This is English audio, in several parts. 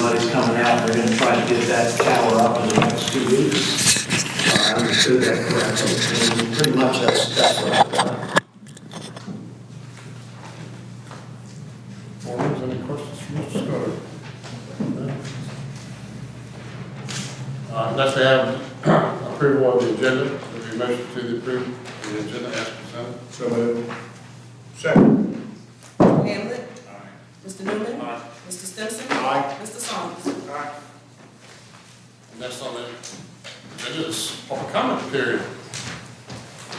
somebody's coming out, they're gonna try to get that tower up in the next 2 weeks. I understood that correctly, and pretty much that's what I've done. Board, any questions from Mr. Scudder? Next, we have approval of the agenda. Would you motion to the approval of the agenda as presented? So moved. Second. Mr. Hamlet? Aye. Mr. Newman? Aye. Mr. Stimson? Aye. Mr. Saunders? Aye. Next on the agenda is public comment period.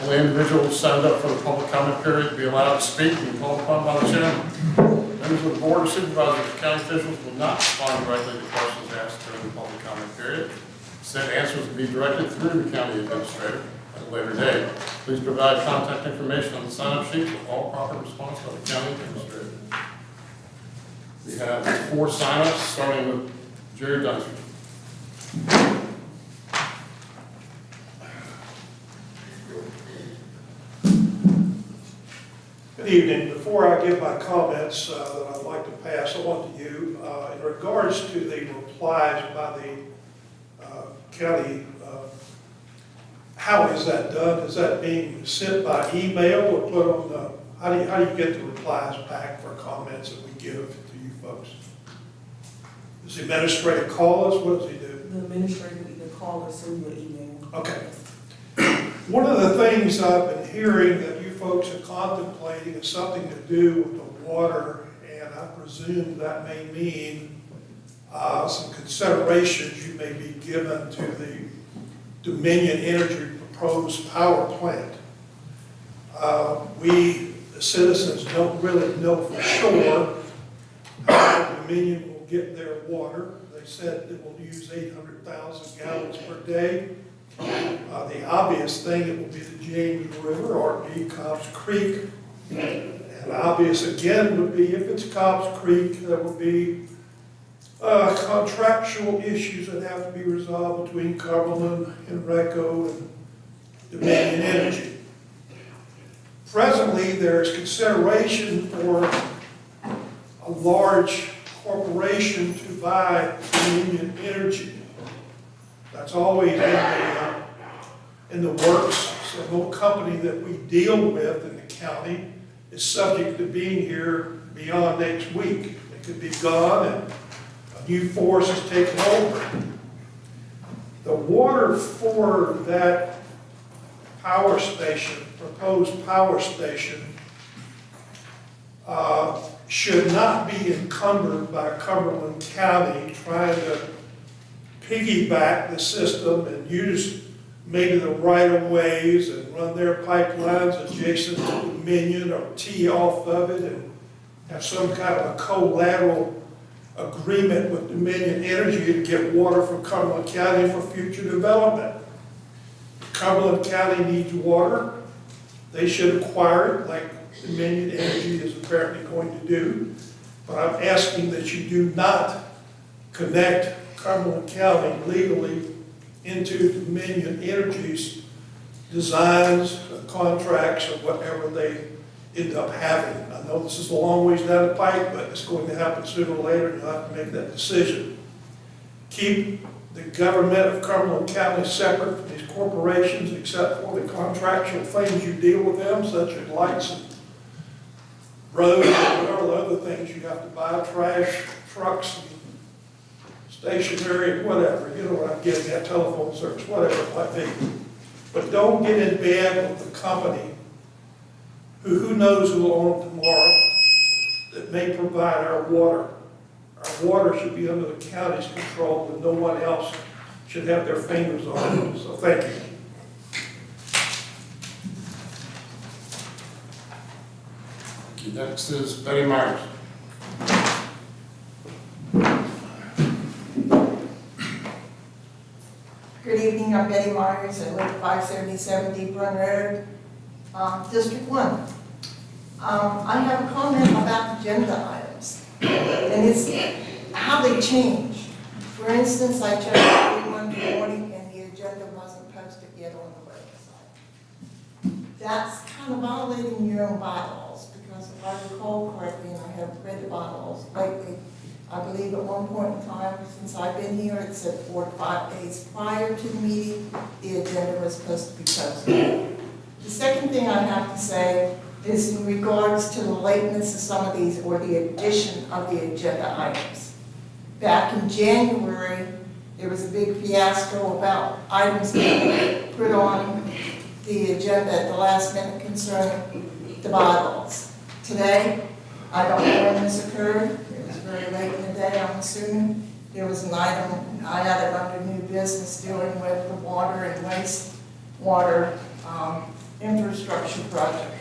Only individuals signed up for the public comment period to be allowed to speak and called upon by the chairman. Members of the board of supervisors, county officials will not respond directly to questions asked during the public comment period. Said answers will be directed through the county administrator at a later date. Please provide contact information on the sign-up sheet with all proper response by the county administrator. We have 4 sign-ups, starting with Jerry Dunsford. Good evening. Before I give my comments that I'd like to pass on to you, in regards to the replies by the county, how is that done? Is that being sent by email or put on the, how do you get the replies back for comments that we give to you folks? Does the administrator call us? What does he do? The administrator will either call or send you an email. Okay. One of the things I've been hearing that you folks are contemplating is something to do with the water, and I presume that may mean some considerations you may be given to the Dominion Energy proposed power plant. We, the citizens, don't really know for sure how Dominion will get their water. They said it will use 800,000 gallons per day. The obvious thing, it will be the James River or it be Cobb's Creek. And obvious again would be if it's Cobb's Creek, there will be contractual issues that have to be resolved between Cumberland and RECO and Dominion Energy. Presently, there is consideration for a large corporation to buy Dominion Energy. That's always in the works. So no company that we deal with in the county is subject to being here beyond next week. It could be gone and a new force is taking over. The water for that power station, proposed power station, should not be encumbered by Cumberland County trying to piggyback the system and use maybe the right-of-ways and run their pipelines adjacent to Dominion or tee off of it and have some kind of a collateral agreement with Dominion Energy to get water from Cumberland County for future development. Cumberland County needs water. They should acquire it like Dominion Energy is apparently going to do. But I'm asking that you do not connect Cumberland County legally into Dominion Energy's designs, contracts, or whatever they end up having. I know this is a long ways down the pipe, but it's going to happen sooner or later, and you'll have to make that decision. Keep the government of Cumberland County separate from these corporations, except for the contractual things you deal with them, such as lights and roads and all the other things you have to buy, trash, trucks, and stationery, whatever, you know what I'm getting at, telephone service, whatever it might be. But don't get in bed with the company who knows who will own it tomorrow that may provide our water. Our water should be under the county's control and no one else should have their fingers on it. So thank you. Next is Betty Myers. Good evening, I'm Betty Myers. I live at 577 Deep Run Road, District 1. I have a comment about agenda items, and it's how they change. For instance, I checked every Monday morning and the agenda wasn't posted yet on the website. That's kind of violating your own bylaws, because if I recall correctly, and I have read the bylaws lately, I believe at one point in time, since I've been here, it said 4 to 5 days prior to the meeting, the agenda was supposed to be posted. The second thing I have to say is in regards to the lateness of some of these, or the addition of the agenda items. Back in January, there was a big fiasco about items being put on the agenda at the last minute concerning the bylaws. Today, I don't know when this occurred, it was very late in the day, I'm assuming. There was an item, I had it under new business dealing with the water and wastewater infrastructure project.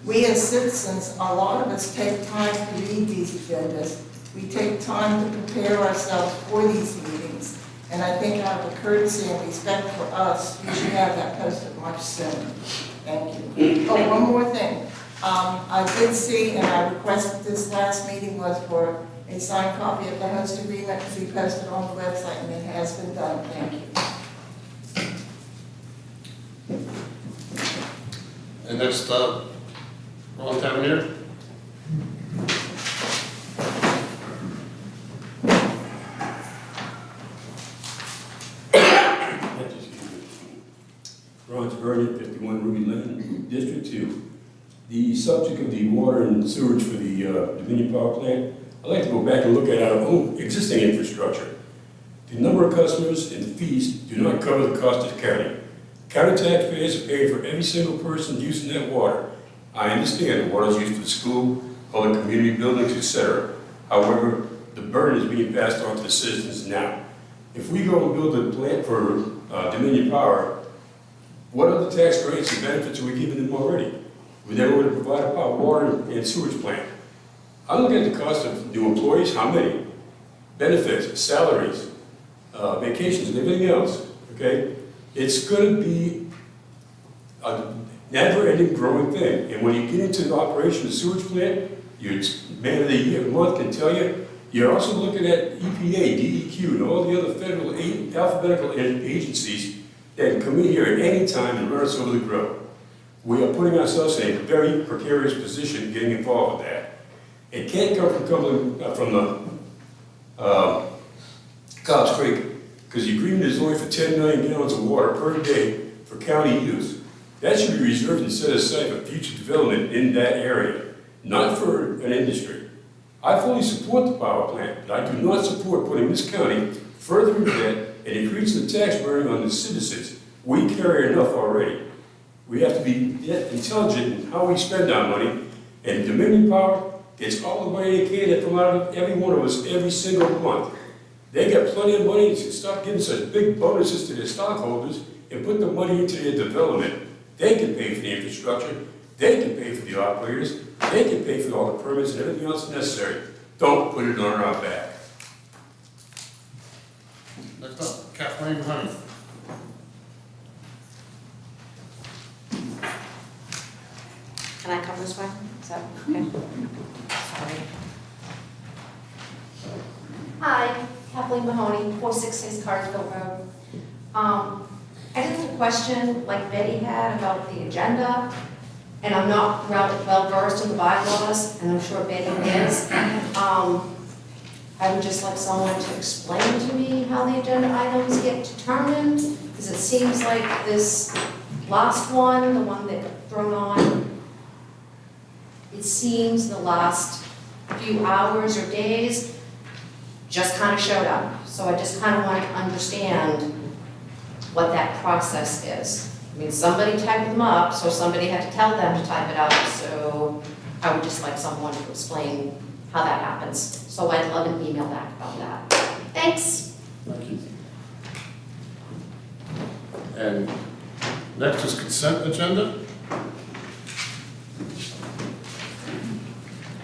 We as citizens, a lot of us take time to read these agendas. We take time to prepare ourselves for these meetings. And I think out of a courtesy and respect for us, we should have that posted much sooner. Thank you. Oh, one more thing. I did see, and I requested this last meeting, was for a signed copy of the host agreement to be posted on the website, and it has been done. Thank you. And next, Ron Tavernier. Ron Tavernier, 51 Ruby Lane, District 2. The subject of the water and sewage for the Dominion Power Plant, I'd like to go back and look at our own existing infrastructure. The number of customers and fees do not cover the cost of the county. County taxpayers are paying for every single person using that water. I understand the water is used for the school, other community buildings, etc. However, the burden is being passed on to the citizens now. If we go and build a plant for Dominion Power, what other tax grants and benefits are we giving them already? We're never going to provide a water and sewage plant. I'm looking at the cost of new employees, how many? Benefits, salaries, vacations, and everything else, okay? It's going to be a never-ending growing thing. And when you get into the operation of the sewage plant, your man of the year, month can tell you, you're also looking at EPA, DEQ, and all the other federal alphabetical agencies that can come in here at any time and run us over the grill. We are putting ourselves in a very precarious position getting involved with that. It can't come from Cumberland, from the Cobb's Creek, because the agreement is only for 10 million gallons of water per day for county use. That should be reserved and set aside for future development in that area, not for an industry. I fully support the power plant, but I do not support putting this county further into debt and increasing the tax burden on the citizens. We carry enough already. We have to be intelligent in how we spend our money, and Dominion Power gets all the money they can from out of every one of us every single month. They got plenty of money to stop giving such big bonuses to their stockholders and put the money into their development. They can pay for the infrastructure, they can pay for the operators, they can pay for all the permits and everything else necessary. Don't put it on our back. Next up, Kathleen Honey. Can I come this way? Is that okay? Sorry. Hi, Kathleen Mahoney, 466 Cartersville Road. I just have a question like Betty had about the agenda, and I'm not well versed in the bylaws, and I'm sure Betty is. I would just like someone to explain to me how the agenda items get determined, because it seems like this last one, the one that got thrown on, it seems the last few hours or days just kind of showed up. So I just kind of want to understand what that process is. I mean, somebody typed them up, so somebody had to tell them to type it up, so I would just like someone to explain how that happens. So I'd love an email back about that. Thanks. Thank you. And next is consent agenda.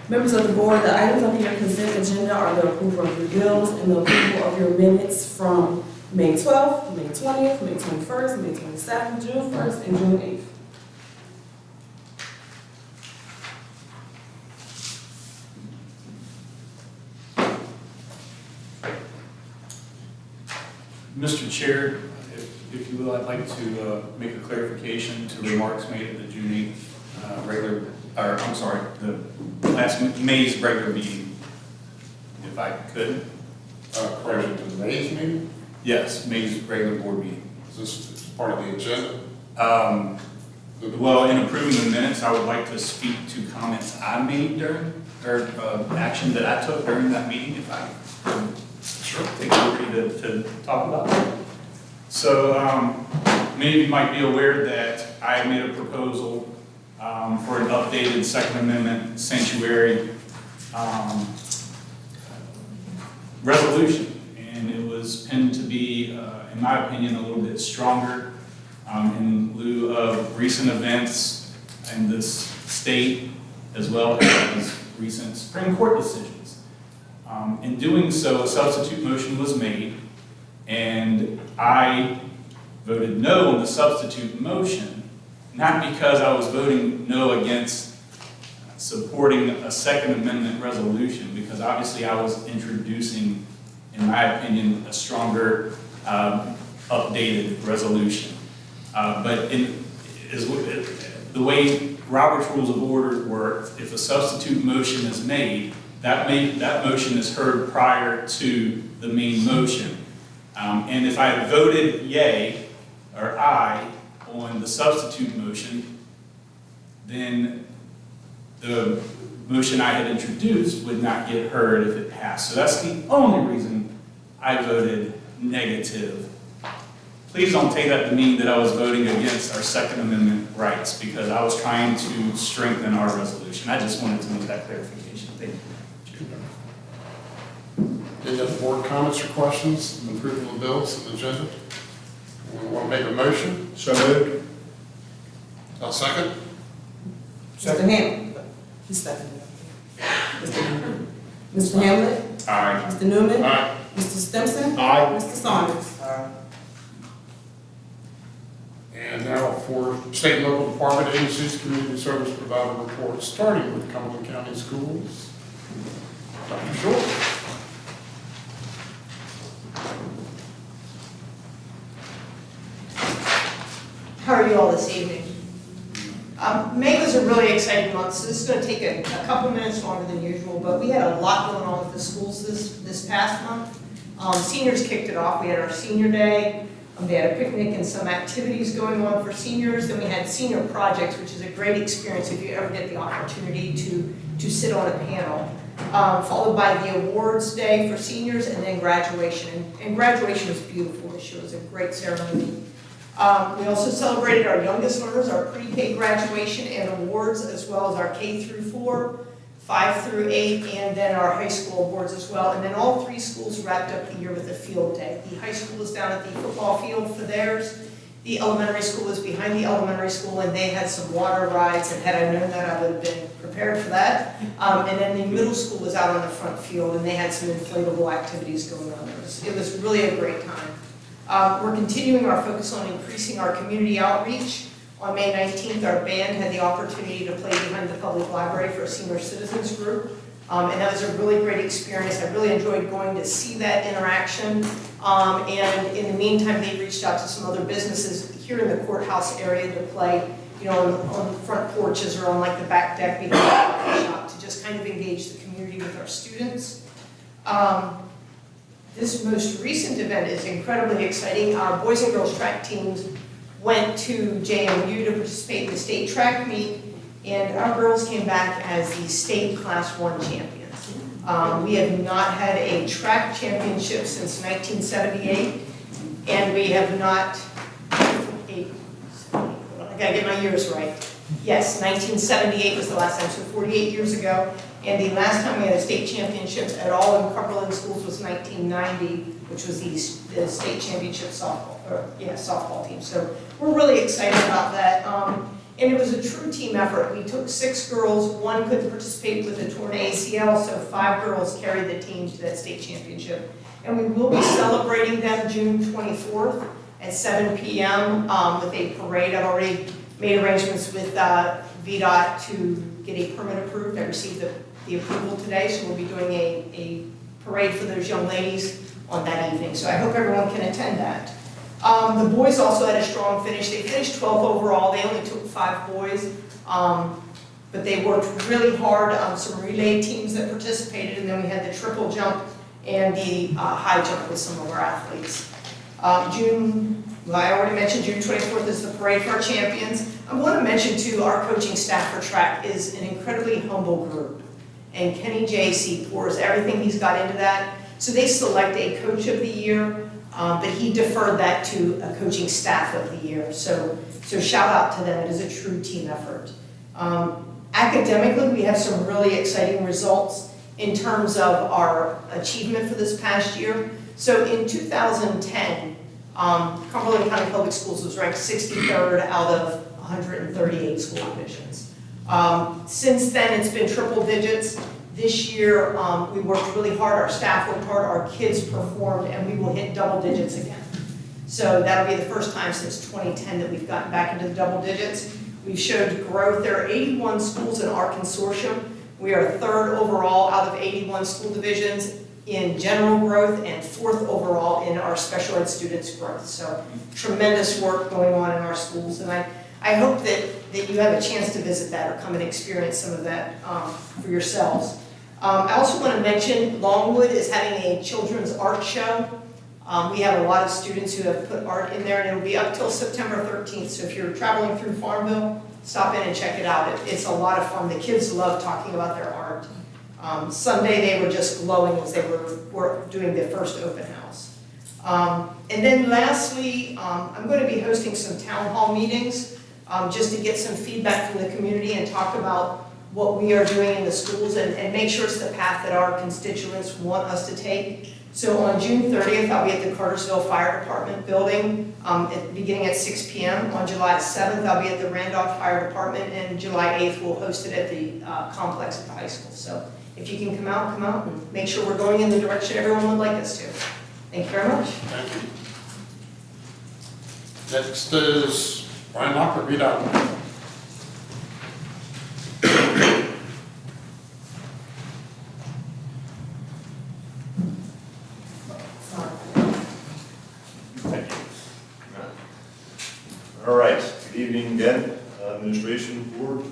Members of the board, the items on your consent agenda are the approval of your bills and the approval of your minutes from May 12th, May 20th, May 21st, May 27th, June 1st, and June 8th. Mr. Chair, if you will, I'd like to make a clarification to remarks made at the June 8th the last May's regular meeting. if I could. According to today's meeting, Yes, May's regular board meeting. is this part of the agenda? Well, in approving the minutes, I would like to speak to comments I made during, or action that I took during that meeting, if I could take liberty to talk about it. So, many of you might be aware that I made a proposal for an updated Second Amendment sanctuary resolution. And it was penned to be, in my opinion, a little bit stronger in lieu of recent events in this state, as well as recent Supreme Court decisions. In doing so, a substitute motion was made, and I voted no on the substitute motion, not because I was voting no against supporting a Second Amendment resolution, because obviously I was introducing, in my opinion, a stronger updated resolution. But the way Robert's Rules of Order work, if a substitute motion is made, that motion is heard prior to the main motion. And if I had voted yay or aye on the substitute motion, then the motion I had introduced would not get heard if it passed. So that's the only reason I voted negative. Please don't take that to mean that I was voting against our Second Amendment rights, because I was trying to strengthen our resolution. I just wanted to make that clarification. Thank you. Any other board comments or questions on approval of the bills and agenda? We want to make a motion? So moved. I'll second. Mr. Hamlet? He's seconding. Mr. Hamlet? Aye. Mr. Newman? Aye. Mr. Stimpson? Aye. Mr. Saunders? And now for state and local department agencies, community service provider reports, starting with Cumberland County Schools. Dr. Short. How are you all this evening? May was a really exciting month, so this is going to take a couple minutes longer than usual, but we had a lot going on with the schools this past month. Seniors kicked it off. We had our senior day. They had a picnic and some activities going on for seniors. Then we had senior projects, which is a great experience if you ever get the opportunity to sit on a panel. Followed by the awards day for seniors, and then graduation. And graduation was beautiful this year. It was a great ceremony. We also celebrated our youngest learners, our pre-K graduation and awards, as well as our K through 4, 5 through 8, and then our high school awards as well. And then all three schools wrapped up the year with a field day. The high school was down at the football field for theirs. The elementary school was behind the elementary school, and they had some water rides, and had I known that, I would have been prepared for that. And then the middle school was out on the front field, and they had some inflatable activities going on. It was really a great time. We're continuing our focus on increasing our community outreach. On May 19th, our band had the opportunity to play behind the public library for a senior citizens group. And that was a really great experience. I really enjoyed going to see that interaction. And in the meantime, they reached out to some other businesses here in the courthouse area to play, on the front porches or on like the back deck behind the coffee shop, to just kind of engage the community with our students. This most recent event is incredibly exciting. Our boys and girls track teams went to JMU to participate in the state track meet, and our girls came back as the state Class 1 champions. We have not had a track championship since 1978, and we have not, I gotta get my years right. Yes, 1978 was the last time, so 48 years ago. And the last time we had a state championship at all in Cumberland schools was 1990, which was the state championship softball team. So we're really excited about that. And it was a true team effort. We took 6 girls, 1 couldn't participate with a torn ACL, so 5 girls carried the team to that state championship. And we will be celebrating them June 24th at 7 p.m. With a parade. I've already made arrangements with VDOT to get a permit approved. I received the approval today, so we'll be doing a parade for those young ladies on that evening. So I hope everyone can attend that. The boys also had a strong finish. They finished 12th overall. They only took 5 boys. but they worked really hard on some relay teams that participated, and then we had the triple jump and the high jump with some of our athletes. Well, I already mentioned June 24th is the parade for our champions. I want to mention too, our coaching staff for track is an incredibly humble group. And Kenny J.C. pours everything he's got into that. So they select a coach of the year, but he deferred that to a coaching staff of the year. So shout out to them, it is a true team effort. Academically, we have some really exciting results in terms of our achievement for this past year. So in 2010, Cumberland County Public Schools was ranked 63rd out of 138 school divisions. Since then, it's been triple digits. This year, we worked really hard, our staff worked hard, our kids performed, and we will hit double digits again. So that'll be the first time since 2010 that we've gotten back into the double digits. We've showed growth. There are 81 schools in our consortium. We are 3rd overall out of 81 school divisions in general growth and 4th overall in our special ed students growth. So tremendous work going on in our schools, and I hope that you have a chance to visit that or come and experience some of that for yourselves. I also want to mention Longwood is having a children's art show. We have a lot of students who have put art in there, and it'll be up till September 13th. So if you're traveling through Farmville, stop in and check it out. It's a lot of fun. The kids love talking about their art. Sunday they were just glowing as they were doing their first open house. And then lastly, I'm going to be hosting some town hall meetings just to get some feedback from the community and talk about what we are doing in the schools and make sure it's the path that our constituents want us to take. So on June 30th, I'll be at the Cartersville Fire Department building beginning at 6 p.m. On July 7th, I'll be at the Randolph Fire Department, and July 8th, we'll host it at the complex at the high school. So if you can come out and make sure we're going in the direction everyone would like us to. Thank you very much. Thank you. Next is Brian Locker, read out. Thank you. All right, good evening again, administration, board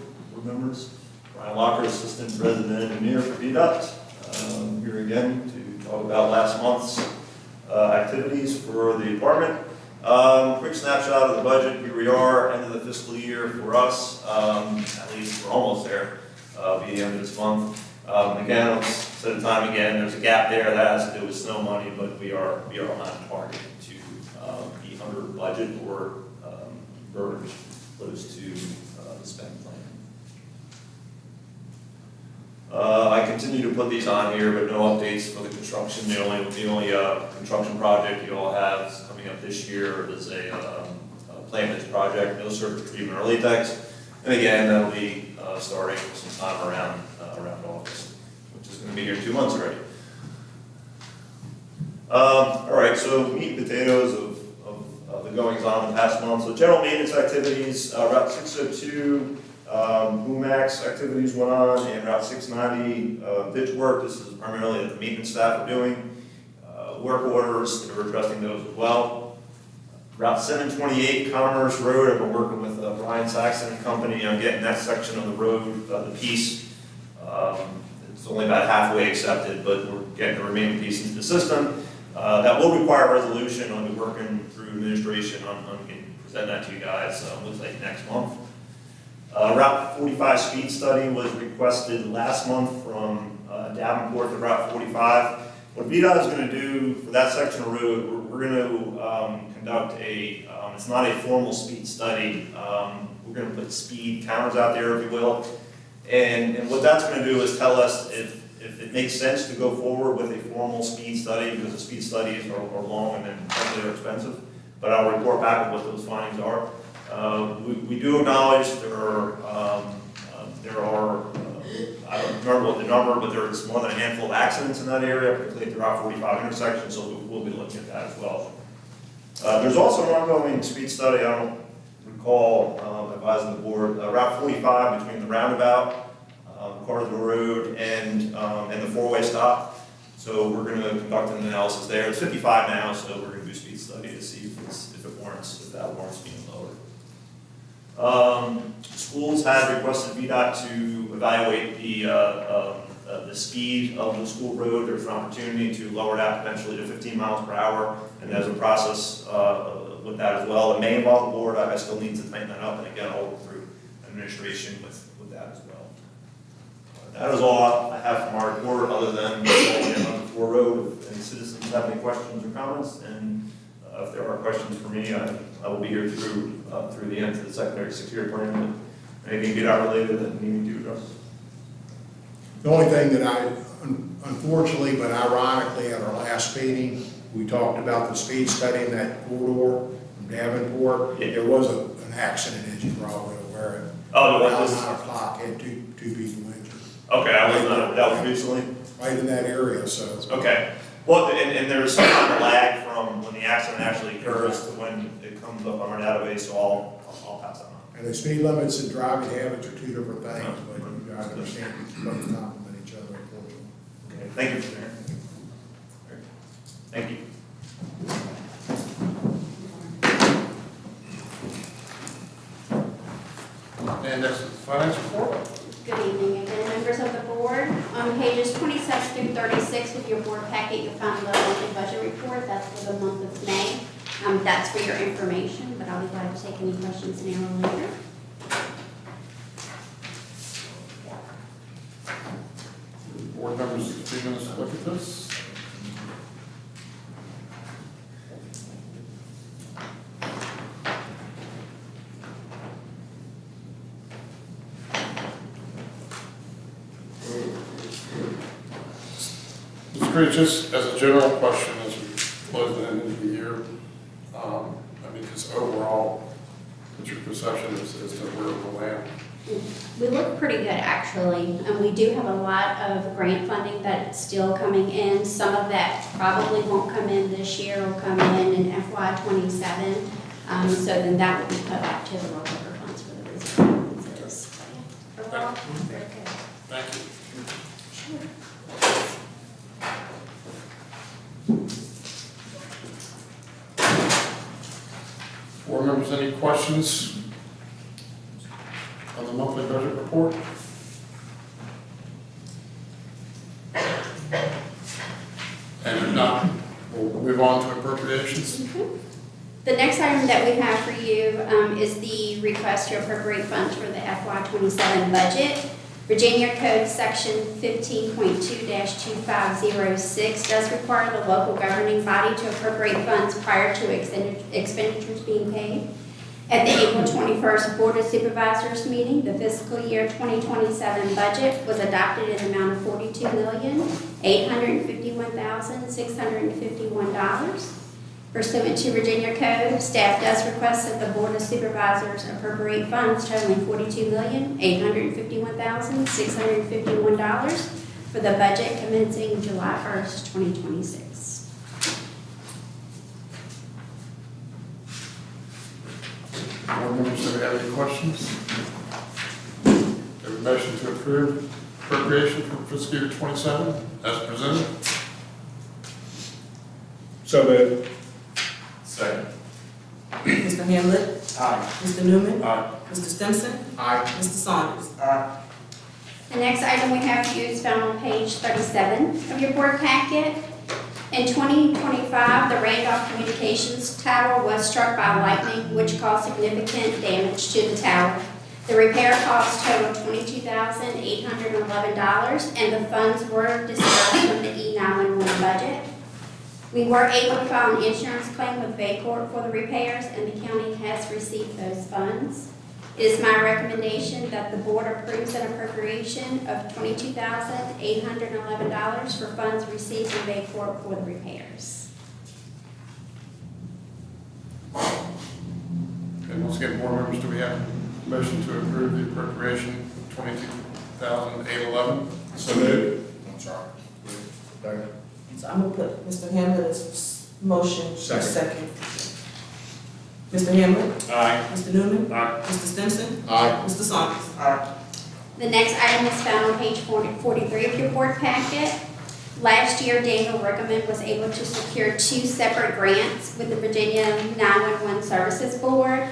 members. Brian Locker, Assistant Resident Engineer for VDOT. Here again to talk about last month's activities for the department. Quick snapshot of the budget. Here we are, end of the fiscal year for us. At least we're almost there, be the end of this month. Again, I'll say the time again, there's a gap there that has to do with snow money, but we are on target to be under budget or very close to the spend plan. I continue to put these on here, but no updates for the construction. The only construction project you all have coming up this year is a plant pitch project, no surface treatment or latex. And again, that'll be starting sometime around August, which is going to be here in 2 months already. All right, so meat and potatoes of the goings on the past month. So general maintenance activities, Route 602. BOOMAX activities went on, and Route 690 ditch work. This is primarily that the maintenance staff are doing. Work orders, they're addressing those as well. Route 728 Commerce Road, I've been working with Brian Saxon and company on getting that section of the road, the piece. It's only about halfway accepted, but we're getting the remaining piece into the system. That will require resolution. I'll be working through administration on presenting that to you guys, looks like next month. Route 45 speed study was requested last month from Davenport to Route 45. What VDOT is going to do for that section of road, we're going to conduct it's not a formal speed study. We're going to put speed counters out there, if you will. And what that's going to do is tell us if it makes sense to go forward with a formal speed study, because the speed studies are long and then they're expensive. But I'll report back with what those findings are. We do acknowledge there are I don't remember what the number, but there's more than a handful of accidents in that area, particularly at the Route 45 intersection, so we'll be looking at that as well. There's also an ongoing speed study, I don't recall advising the board, Route 45 between the roundabout, Cartersville Road, and the four-way stop. So we're going to conduct an analysis there. It's 55 now, so we're going to do a speed study to see if that warrants being lowered. Schools have requested VDOT to evaluate the speed of the school road. There's an opportunity to lower that potentially to 15 miles per hour, and there's a process with that as well. It may involve the board. I still need to tighten that up, and again, I'll work through administration with that as well. That is all I have from our report, other than on the floor road. If any citizens have any questions or comments, and if there are questions for me, I will be here through the end of the secondary 6-year plan. Anything VDOT related that you need to address? The only thing that unfortunately, but ironically, at our last meeting, we talked about the speed study in that corridor from Davenport. Yeah. There was an accident, as you probably aware. Oh, Around was 9 o'clock, had two people injured. okay. That was recently. Right in that area, so. Okay. Well, and there's some kind of lag from when the accident actually occurs to when it comes up on our database, so I'll pass that on. And the speed limits and driving habits are two different things, but you guys understand, both complement each other, unfortunately. Okay, thank you for sharing. Thank you. And next is the finance report. Good evening again, members of the board. On pages 27 through 36 with your board packet, you'll find the monthly budget report. That's for the month of May. That's for your information, but I'll be glad to take any questions now or later. Board members, 3 minutes to look at this. Mr. Creed, just as a general question, as we close the end of the year, because overall, what's your perception as to where we'll land? We look pretty good, actually. We do have a lot of grant funding that's still coming in. Some of that probably won't come in this year, will come in FY27. So then that will be put back to the rollover funds for the reserve balances. But yeah, overall, very good. Thank you. Sure. Board members, any questions on the monthly budget report? And if not, we'll move on to appropriations. The next item that we have for you is the request to appropriate funds for the FY27 budget. Virginia Code Section 15.2-2506 does require the local governing body to appropriate funds prior to expenditures being paid. At the April 21st Board of Supervisors meeting, the fiscal year 2027 budget was adopted in the amount of $42,851,651. Pursuant to Virginia Code, staff does request that the Board of Supervisors appropriate funds totaling $42,851,651 for the budget commencing July 1st, 2026. Board members, do we have any questions? Have a motion to approve appropriation for fiscal year 27 as presented? So moved. Second. Mr. Hamlet? Aye. Mr. Newman? Aye. Mr. Stimson? Aye. Mr. Saunders? The next item we have for you is found on page 37 of your board packet. In 2025, the Randolph Communications Tower was struck by lightning, which caused significant damage to the tower. The repair cost totaled $22,811, and the funds were dispersed from the E911 budget. We were able to file an insurance claim with Baycorp for the repairs, and the county has received those funds. It is my recommendation that the board approves an appropriation of $22,811 for funds received from Baycorp for the repairs. And once again, board members, do we have a motion to approve the appropriation $22,811? So moved. I'm sorry. Second. So I'm gonna put Mr. Hamlet's motion second. Mr. Hamlet? Aye. Mr. Newman? Aye. Mr. Stimson? Aye. Mr. Saunders? The next item is found on page 43 of your board packet. Last year, Daniel Rickerman was able to secure 2 separate grants with the Virginia 911 Services Board.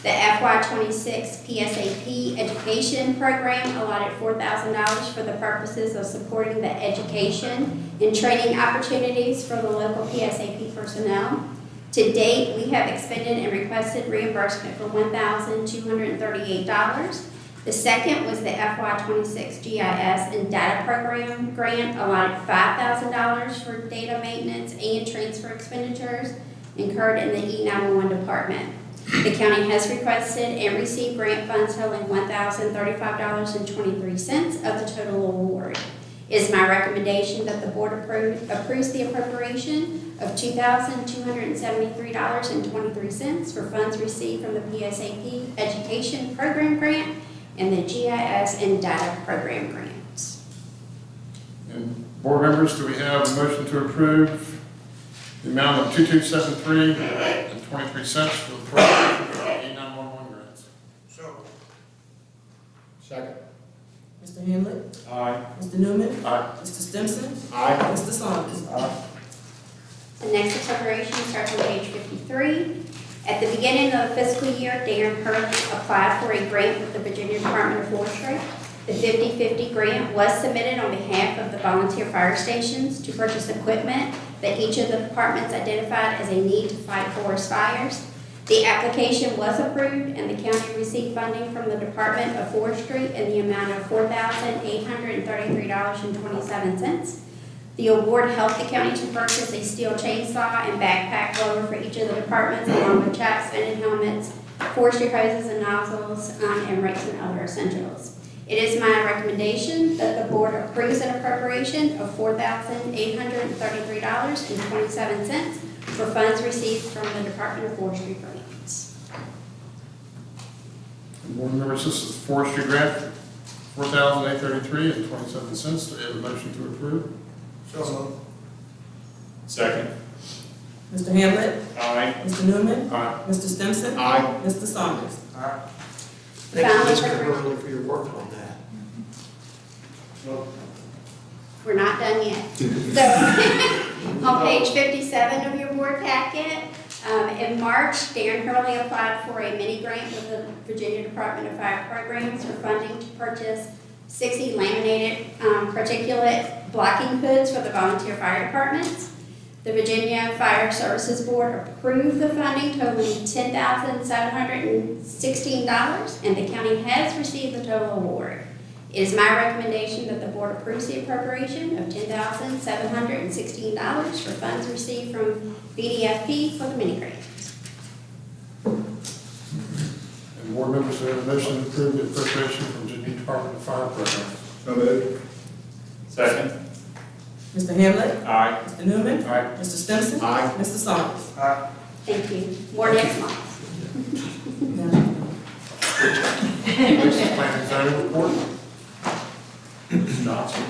The FY26 PSAP education program allotted $4,000 for the purposes of supporting the education and training opportunities for the local PSAP personnel. To date, we have expended and requested reimbursement for $1,238. The second was the FY26 GIS and data program grant allotted $5,000 for data maintenance and transfer expenditures incurred in the E911 department. The county has requested and received grant funds totaling $1,035.23 of the total award. It is my recommendation that the board approves the appropriation of $2,273.23 for funds received from the PSAP Education Program Grant and the GIS and Data Program Grants. And board members, do we have a motion to approve the amount of $2,273.23 for the appropriation of E911 grants? So, Second. Mr. Henley? Aye. Mr. Newman? Aye. Mr. Stimpson? Aye. Mr. Saunders? The next appropriation starts on page 53. At the beginning of the fiscal year, Darren Hurley applied for a grant with the Virginia Department of Forestry. The 50/50 grant was submitted on behalf of the volunteer fire stations to purchase equipment that each of the departments identified as a need to fight forest fires. The application was approved and the county received funding from the Department of Forestry in the amount of $4,833.27. The award helped the county to purchase a steel chainsaw and backpack loader for each of the departments, along with chaps, vented helmets, forestry hoses and nozzles, and rakes and other essentials. It is my recommendation that the board approves an appropriation of $4,833.27 for funds received from the Department of Forestry grants. Board members, this is forestry grant, $4,833.27. Do we have a motion to approve? so moved. Second. Mr. Hamlet? Aye. Mr. Newman? Aye. Mr. Stimpson? Aye. Mr. Saunders? Thank you, Mr. Hurley, for your work on that. We're not done yet. So, on page 57 of your board packet, in March, Darren Hurley applied for a mini grant with the Virginia Department of Fire Programs for funding to purchase 60 laminated particulate blocking hoods for the volunteer fire departments. The Virginia Fire Services Board approved the funding totaling $10,716, and the county has received the total award. It is my recommendation that the board approves the appropriation of $10,716 for funds received from VDFP for the mini grant. And board members, do we have a motion to approve the appropriation from Virginia Department of Fire Programs? So moved. Second. Mr. Hamlet? Aye. Mr. Newman? Aye. Mr. Stimpson? Aye. Mr. Saunders? Thank you. More next month. Next is planning and zoning report. Ms. Johnson.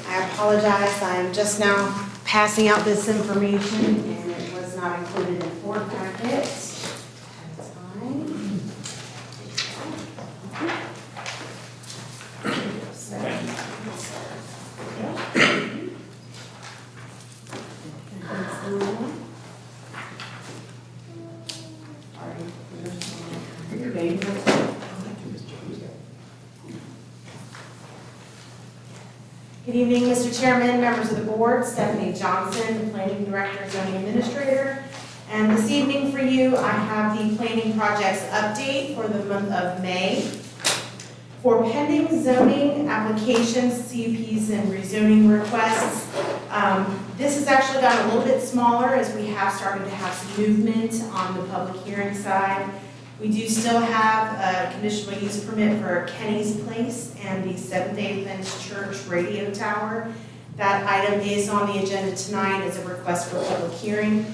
I apologize, I'm just now passing out this information and it was not included in board packets. Good evening, Mr. Chairman, members of the board, Stephanie Johnson, Planning Director, Zoning Administrator. And this evening for you, I have the planning projects update for the month of May. For pending zoning applications, CUPs, and rezoning requests, this has actually gotten a little bit smaller as we have started to have some movement on the public hearing side. We do still have a conditional use permit for Kenny's Place and the Seventh-day Adventist Church radio tower. That item is on the agenda tonight as a request for public hearing.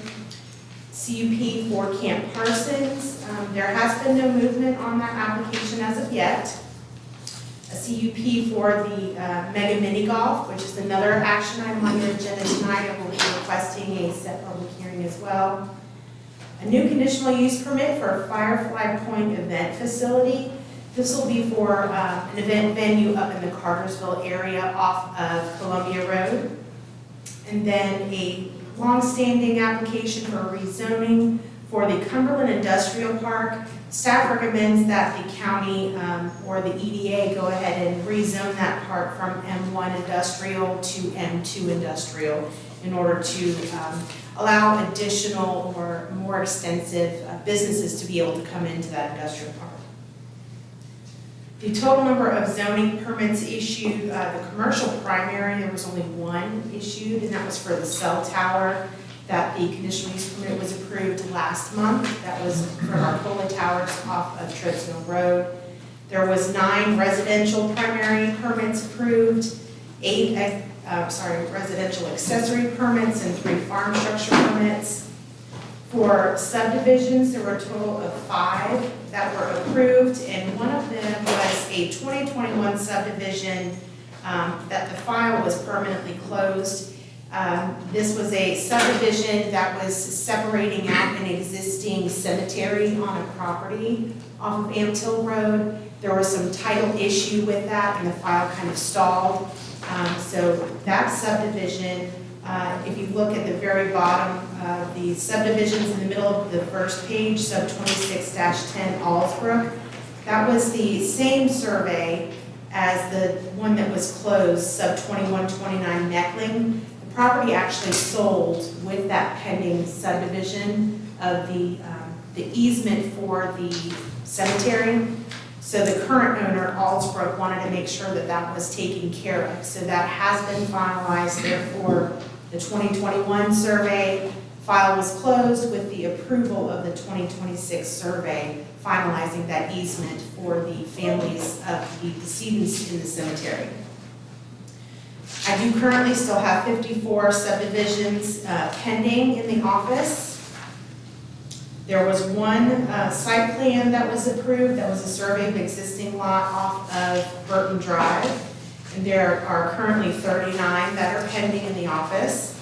CUP for Camp Parsons, there has been no movement on that application as of yet. A CUP for the Mega Mini Golf, which is another action item on your agenda tonight. I will be requesting a set public hearing as well. A new conditional use permit for a Firefly Point event facility. This will be for an event venue up in the Cartersville area off of Columbia Road. And then a long-standing application for rezoning For the Cumberland Industrial Park, staff recommends that the county or the EDA go ahead and rezone that park from M1 industrial to M2 industrial in order to allow additional or more extensive businesses to be able to come into that industrial park. The total number of zoning permits issued, the commercial primary, there was only one issued, and that was for the cell tower that the conditional use permit was approved last month. That was for our Cola Towers off of Trips Mill Road. There was 9 residential primary permits approved, 8 residential accessory permits, and 3 farm structure permits. For subdivisions, there were a total of 5 that were approved, and one of them was a 2021 subdivision that the file was permanently closed. This was a subdivision that was separating out an existing cemetery on a property off of Amtill Road. There was some title issue with that, and the file kind of stalled. So that subdivision, if you look at the very bottom, the subdivisions in the middle of the first page, sub 26-10 Allsbrook, that was the same survey as the one that was closed, sub 2129 Meckling. The property actually sold with that pending subdivision of the easement for the cemetery. So the current owner, Allsbrook, wanted to make sure that that was taken care of. So that has been finalized, therefore the 2021 survey file was closed with the approval of the 2026 survey, finalizing that easement for the families of the decedents in the cemetery. I do currently still have 54 subdivisions pending in the office. There was one site plan that was approved, that was a survey of existing lot off of Burton Drive. And there are currently 39 that are pending in the office.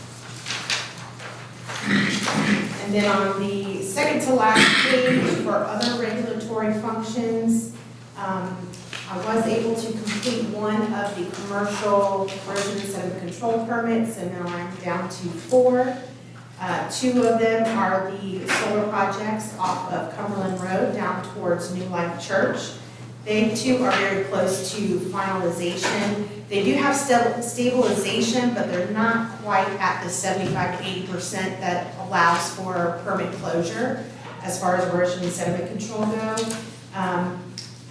And then on the second to last page for other regulatory functions, I was able to complete one of the commercial erosion and sediment control permits, and now I'm down to 4. 2 of them are the solar projects off of Cumberland Road down towards New Life Church. They too are very close to finalization. They do have stabilization, but they're not quite at the 75 to 80% that allows for permit closure as far as erosion and sediment control go.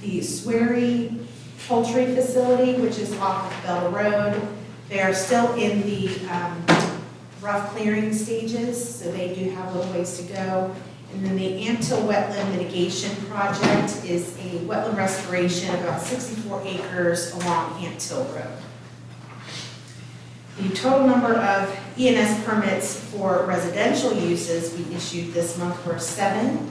The Swery Poultry Facility, which is off of Bell Road, they are still in the rough clearing stages, so they do have a little ways to go. And then the Amtill Wetland Mitigation Project is a wetland restoration of about 64 acres along Amtill Road. The total number of E&S permits for residential uses we issued this month were 7.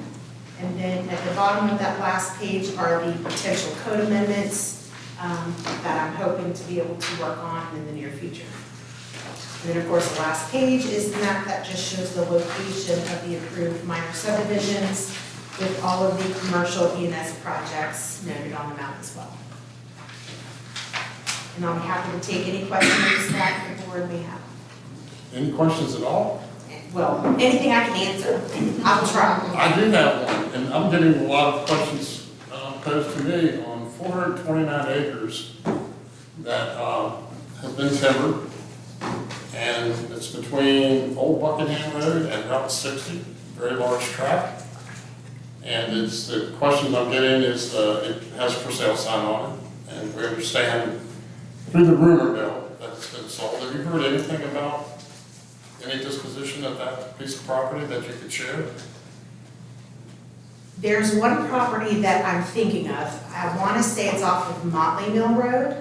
And then at the bottom of that last page are the potential code amendments that I'm hoping to be able to work on in the near future. And then, of course, the last page is the map that just shows the location of the approved minor subdivisions with all of the commercial E&S projects noted on the map as well. And I'll be happy to take any questions that the board may have. Any questions at all? Well, anything I can answer, I will try. I do have one, and I'm getting a lot of questions posed to me on 429 acres that have been timbered, and it's between Old Buckingham Road and Route 60, very large tract. And it's, the question I'm getting is, it has a for sale sign on it, and we understand through the rumor mill that it's been sold. Have you heard anything about any disposition of that piece of property that you could share? There's one property that I'm thinking of. I want to say it's off of Motley Mill Road,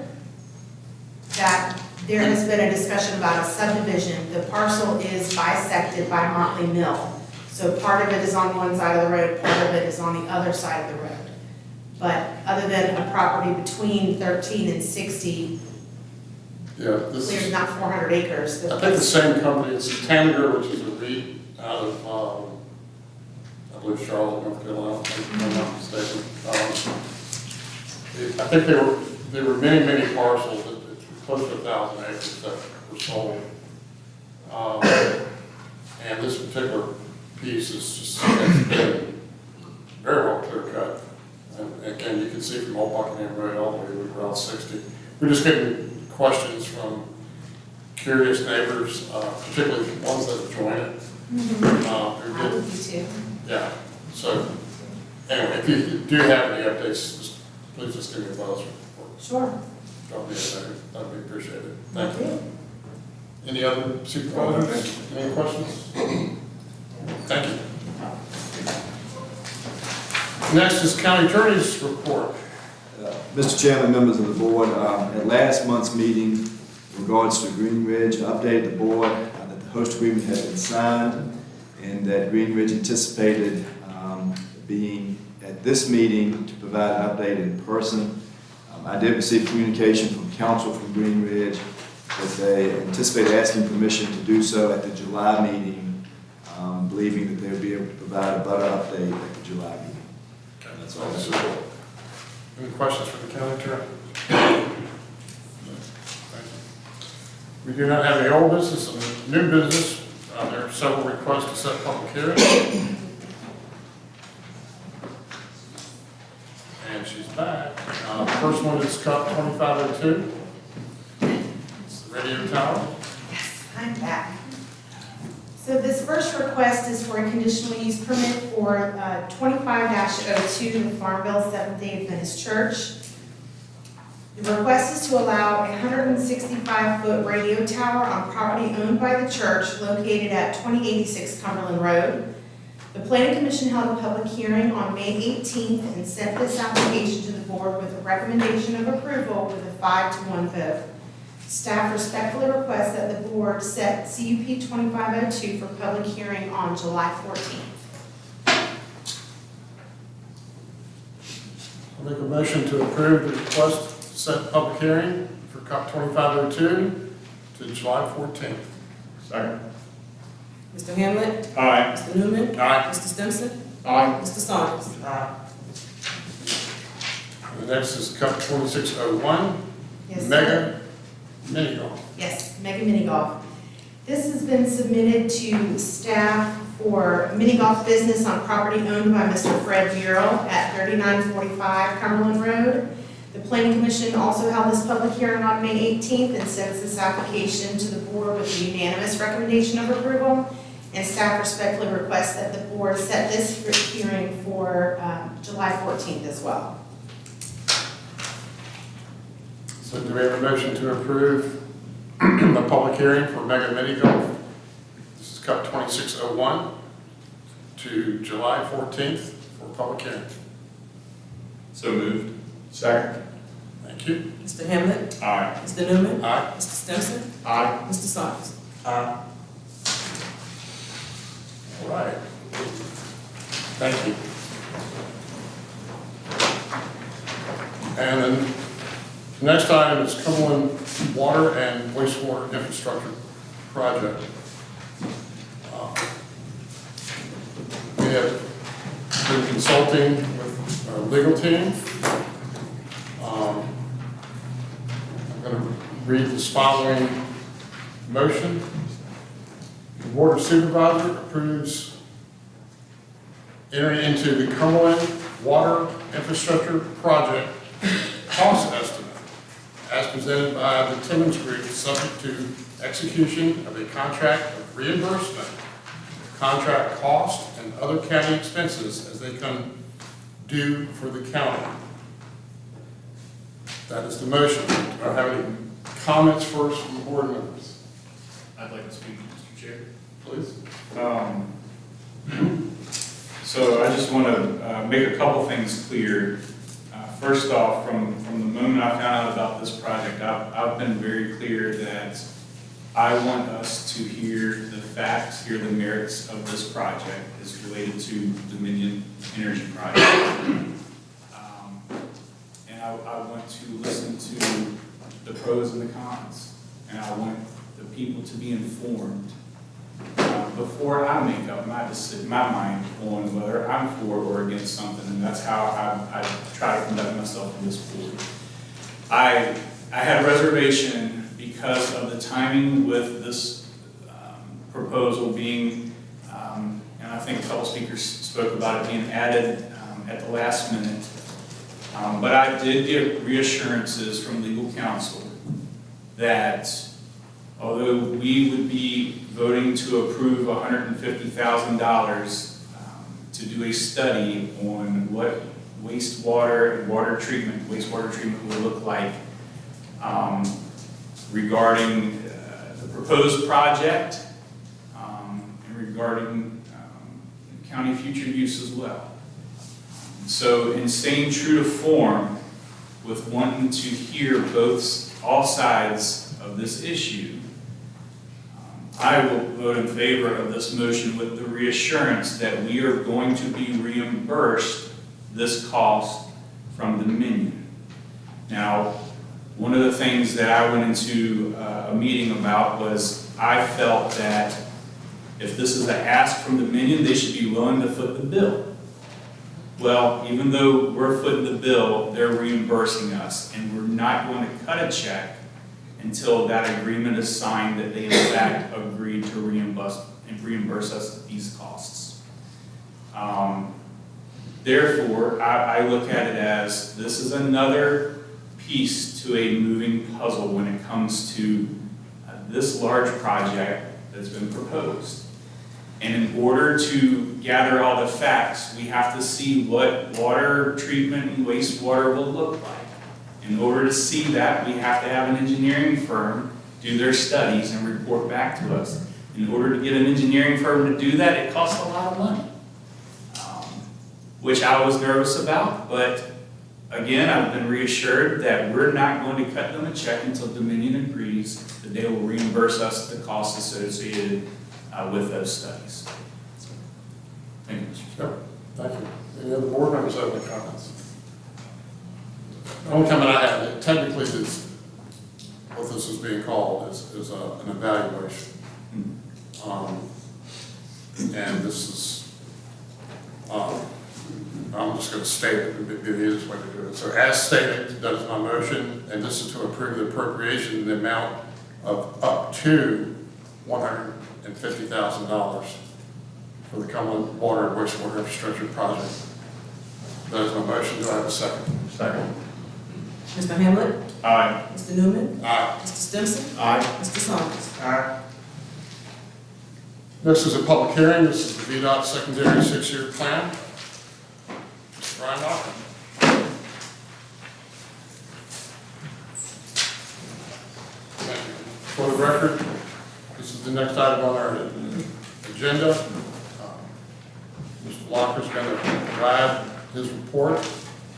that there has been a discussion about a subdivision. The parcel is bisected by Motley Mill. So part of it is on one side of the road, part of it is on the other side of the road. But other than a property between 13 and 60, Yeah, this there's is, not 400 acres. I think the same company, it's Tanager, which is a REIT out of, I believe Charlotte, North Carolina, if I'm not mistaken. I think there were many parcels, close to 1,000 acres that were sold. And this particular piece is just, it's been very well clear cut. And again, you can see from Old Buckingham Road all the way to Route 60. We're just getting questions from curious neighbors, particularly ones that have joined it. Who I did- would be too. Yeah, so, anyway, if you do have any updates, please just give me a buzz or Sure. drop me a note. That'd be appreciated. Thank you. Any other supervisors? Any questions? Thank you. Next is county attorney's report. Mr. Chairman, members of the board, at last month's meeting in regards to Green Ridge, I updated the board that the host agreement had been signed and that Green Ridge anticipated being at this meeting to provide an update in person. I did receive communication from counsel from Green Ridge that they anticipate asking permission to do so at the July meeting, believing that they would be able to provide a better update at the July meeting. That's all. Any questions for the county attorney? Thank you. We do not have any old business and new business. There are several requests to set public hearings. And she's back. First one is Cup 2502. It's the radio tower. Yes, I'm back. So this first request is for a conditional use permit for 25-02 the Farmville Seventh-day Adventist Church. The request is to allow a 165-foot radio tower on property owned by the church located at 2086 Cumberland Road. The Planning Commission held a public hearing on May 18th and sent this application to the board with a recommendation of approval with a 5-to-1 vote. Staff respectfully requests that the board set CUP 2502 for public hearing on July 14th. I'll make a motion to approve the request to set public hearing for Cup 2502 to July 14th. Second. Mr. Hamlet? Aye. Mr. Newman? Aye. Mr. Stimpson? Aye. Mr. Saunders? The next is Cup 2601, Yes, sir. Mega Mini Golf. Yes, Mega Mini Golf. This has been submitted to staff for mini golf business on property owned by Mr. Fred Bureau at 3945 Cumberland Road. The Planning Commission also held this public hearing on May 18th and sends this application to the board with a unanimous recommendation of approval. And staff respectfully requests that the board set this hearing for July 14th as well. So do we have a motion to approve the public hearing for Mega Mini Golf? This is Cup 2601 to July 14th for public hearing. So moved. Second. Thank you. Mr. Hamlet? Aye. Mr. Newman? Aye. Mr. Stimpson? Aye. Mr. Saunders? Aye. All right. Thank you. And then the next item is Cumberland Water and Wastewater Infrastructure Project. We have been consulting with our legal team. I'm going to read this following motion. The Board of Supervisors approves entering into the Cumberland Water Infrastructure Project cost estimate as presented by the Timmons Group, subject to execution of a contract of reimbursement, contract cost, and other county expenses as they come due for the county. That is the motion. Do I have any comments first from the board members? I'd like to speak, Mr. Chair. Please. So I just want to make a couple things clear. First off, from the moment I found out about this project, I've been very clear that I want us to hear the facts, hear the merits of this project as related to Dominion Energy Project. And I want to listen to the pros and the cons, and I want the people to be informed before I make up my mind on whether I'm for or against something, and that's how I try to conduct myself in this board. I had a reservation because of the timing with this proposal being, and I think a couple speakers spoke about it being added at the last minute. But I did get reassurances from legal counsel that although we would be voting to approve $150,000 to do a study on what wastewater and wastewater treatment would look like regarding the proposed project and regarding county future use as well. So in staying true to form with wanting to hear all sides of this issue, I will vote in favor of this motion with the reassurance that we are going to be reimbursed this cost from Dominion. Now, one of the things that I went into a meeting about was I felt that if this is an ask from Dominion, they should be willing to foot the bill. Well, even though we're footing the bill, they're reimbursing us, and we're not going to cut a check until that agreement is signed that they in fact agreed to reimburse us these costs. Therefore, I look at it as this is another piece to a moving puzzle when it comes to this large project that's been proposed. And in order to gather all the facts, we have to see what water treatment and wastewater will look like. In order to see that, we have to have an engineering firm do their studies and report back to us. In order to get an engineering firm to do that, it costs a lot of money, which I was nervous about. But again, I've been reassured that we're not going to cut them a check until Dominion agrees that they will reimburse us the costs associated with those studies. Thank you, Mr. Chairman. Thank you. Any other board members have any comments? The only comment I have, technically, is what this is being called is an evaluation. And this is, I'm just going to state it, it'd be the easiest way to do it. So as stated, that is my motion, and this is to approve the appropriation in the amount of up to $150,000 for the Cumberland Water and Wastewater Infrastructure Project. That is my motion. Do I have a second? Second. Mr. Hamlet? Aye. Mr. Newman? Aye. Mr. Stimson? Aye. Mr. Saunders? Aye. Next is a public hearing. This is the VDOT secondary 6-year plan. Mr. Brian Walker. Thank you. For the record, this is the next item on our agenda. Mr. Walker's going to provide his report,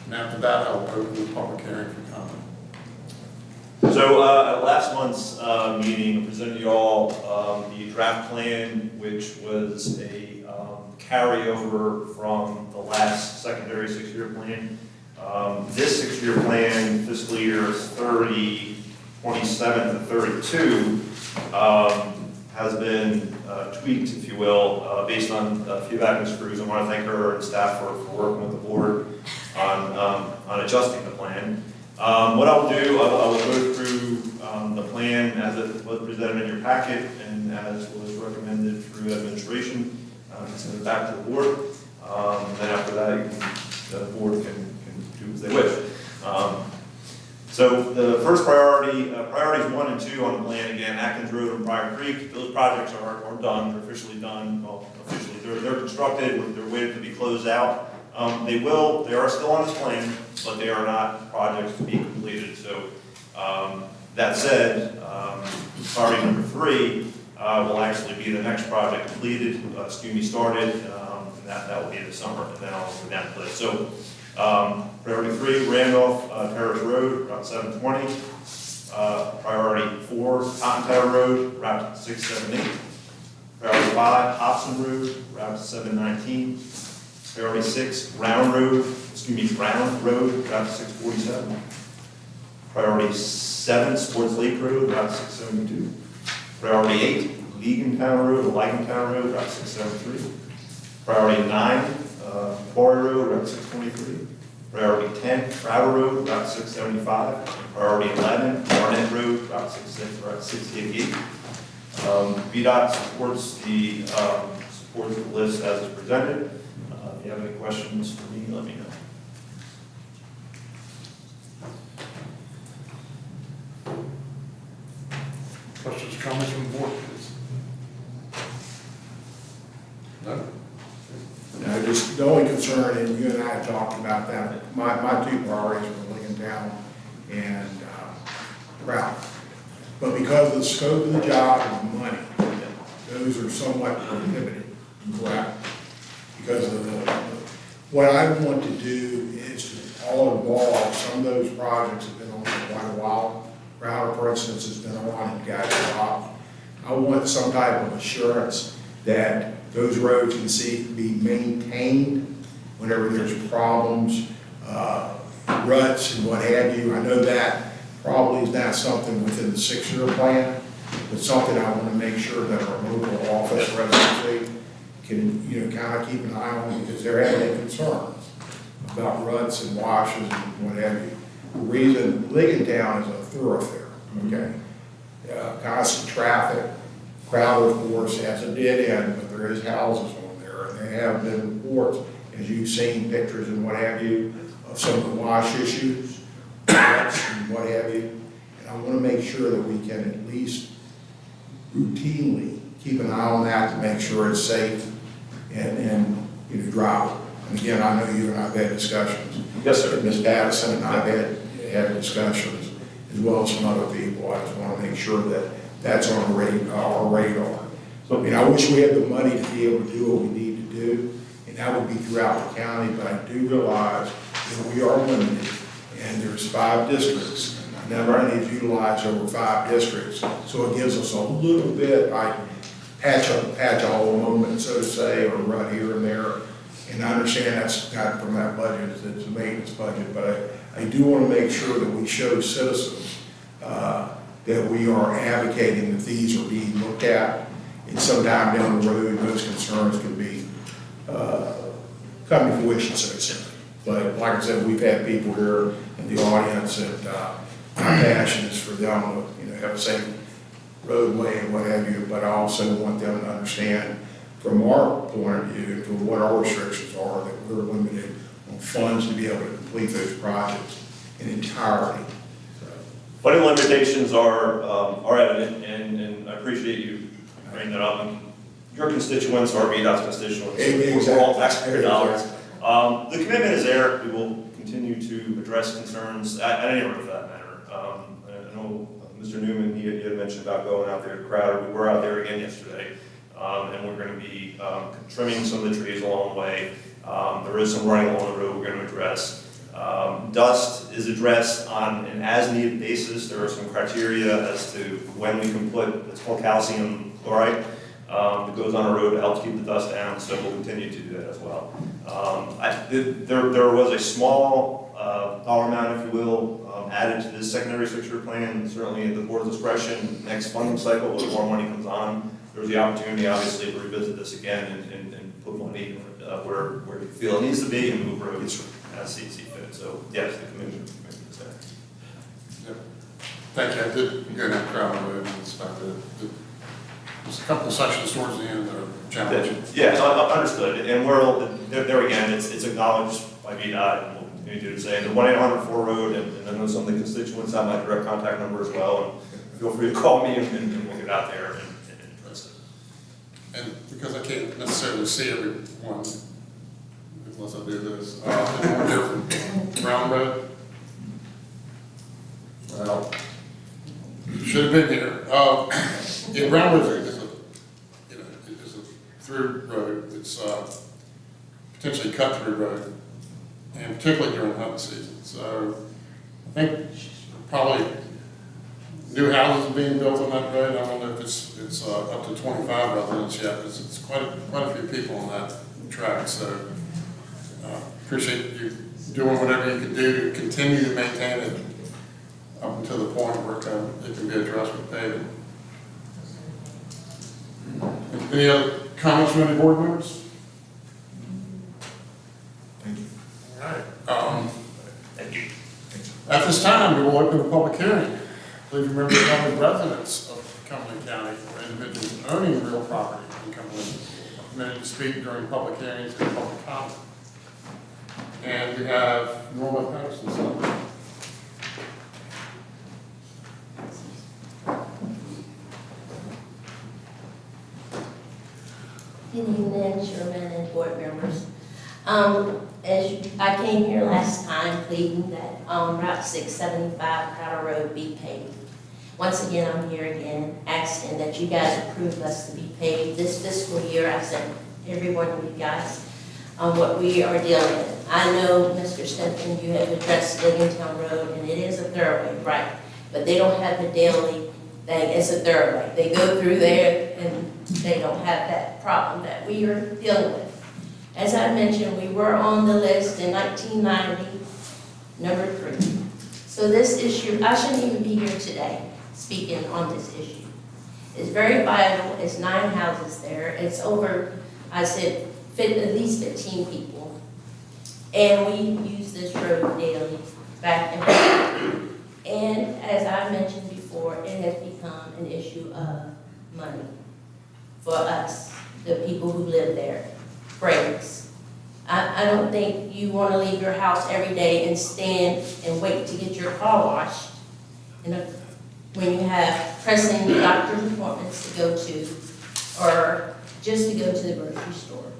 and after that, I'll open the public hearing for comment. So at last month's meeting, I presented you all the draft plan, which was a carryover from the last secondary 6-year plan. This 6-year plan, fiscal years 30, 27 to 32, has been tweaked, if you will, based on feedback from Ms. Cruz. I want to thank her and staff for working with the board on adjusting the plan. What I'll do, I will go through the plan as it was presented in your packet and as was recommended through administration, and send it back to the board. And then after that, the board can do as they wish. So the first priorities 1 and 2 on the plan, again, Atkins Road and Briar Creek, those projects are done, they're officially done. Well, officially, they're constructed, they're waiting to be closed out. They are still on this plan, but they are not projects to be completed. So that said, priority number 3 will actually be the next project completed, started, and that will be this summer, and then I'll go down the list. So priority 3, Randolph Terrace Road, Route 720. Priority 4, Cotton Tower Road, Route 678. Priority 5, Hobson Road, Route 719. Priority 6, Round Road, Route 647. Priority 7, Sports Lake Road, Route 672. Priority 8, Legantown Road, Route 673. Priority 9, Quarry Road, Route 623. Priority 10, Crowder Road, Route 675. Priority 11, Barnett Road, Route 688. VDOT supports towards the list as is presented. If you have any questions for me, let me know. Questions, comments from the board, please? No? Now, just the only concern, and you and I had talked about that, my two priorities were Lincoln Town and Crowd. But because of the scope of the job and the money, those are somewhat prohibited, correct? Because of what I want to do is to all involve, some of those projects have been on for quite a while. Crowder, for instance, has been on and got a job. I want some type of assurance that those roads can be maintained whenever there's problems, ruts and what have you. I know that probably is not something within the 6-year plan, but something I want to make sure that our local office residency can, kind of keep an eye on, because they're having concerns about ruts and washes and what have you. The reason Lincoln Town is a thoroughfare, okay? Constant traffic. Crowder, of course, has a dead end, but there is houses on there, and there have been reports, as you've seen pictures and what have you, of some of the wash issues, and what have you. And I want to make sure that we can at least routinely keep an eye on that to make sure it's safe and drivable. And again, I know you and I've had discussions. Yes, sir. Ms. Pattison and I've had discussions, as well as some other people. I just want to make sure that that's on our radar. So, I wish we had the money to be able to do what we need to do, and that would be throughout the county, but I do realize that we are limited, and there's 5 districts. Now, our needs utilize over 5 districts, so it gives us a little bit, like patch a hole moment, so to say, or run here and there. And I understand that's not from that budget, it's a maintenance budget, but I do want to make sure that we show citizens that we are advocating that these are being looked at, and sometime down the road, those concerns can be come to fruition, so to say. But like I said, we've had people here in the audience, and my passion is for them to have a safe roadway and what have you, but I also want them to understand from our point of view, for what our restrictions are, that we're limited on funds to be able to complete those projects in entirety. Funding limitations are evident, and I appreciate you bringing that up. Your constituents are VDOT's constituents. We're all taxpayer dollars. The commitment is there. We will continue to address concerns at any rate for that matter. I know Mr. Newman, he had mentioned about going out there to Crowder. We were out there again yesterday, and we're going to be trimming some of the trees along the way. There is some running along the road we're going to address. Dust is addressed on an as-needed basis. There are some criteria as to when we can put, it's called calcium chloride, that goes on a road to help keep the dust down, so we'll continue to do that as well. There was a small dollar amount, if you will, added to this secondary 6-year plan, certainly at the board's discretion. Next funding cycle, when more money comes on, there's the opportunity, obviously, to revisit this again and put money where you feel it needs to be and move roads as see fit. So, yes, the commitment is there. Yep. Thank you. I did go down Crowder Road and inspected it. There's a couple of sections towards the end that are challenging. Yeah, understood. And we're, there again, it's acknowledged by VDOT, and we'll continue to do the same. The 1-800-4 road, and I know some of the constituents have my direct contact number as well, and feel free to call me and we'll get out there and address it. And because I can't necessarily see everyone, unless I do this, different Brown Road. Well, should have been here. Yeah, Brown Road is a through road. It's potentially cut through road, and particularly during hunting season. So I think probably new houses are being built on that road. I don't know if it's up to 25 residents yet. It's quite a few people on that track. So appreciate you doing whatever you can do to continue to maintain it up until the point where it can be addressed with paving. Any other comments from any board members? Thank you. All right. Thank you. At this time, we will open the public hearing. Please remember that only residents of Cumberland County or individuals owning real property in Cumberland permitted to speak during public hearings and public comment. And we have Norma Patterson. So. Good evening, Chairman and board members. I came here last time pleading that Route 675 Crowder Road be paved. Once again, I'm here again asking that you guys approve us to be paved this fiscal year. I sent every one of you guys on what we are dealing with. I know, Mr. Stinson, you have addressed Livingtown Road, and it is a thoroughway, right? But they don't have the daily thing. It's a thoroughway. They go through there, and they don't have that problem that we are dealing with. As I mentioned, we were on the list in 1990, number 3. So this issue, I shouldn't even be here today speaking on this issue. It's very vital. It's 9 houses there. It's over, I said, at least 15 people. And we use this road daily, back and forth. And as I mentioned before, it has become an issue of money for us, the people who live there. Breaks. I don't think you want to leave your house every day and stand and wait to get your car washed when you have pressing doctor's appointments to go to, or just to go to the grocery store.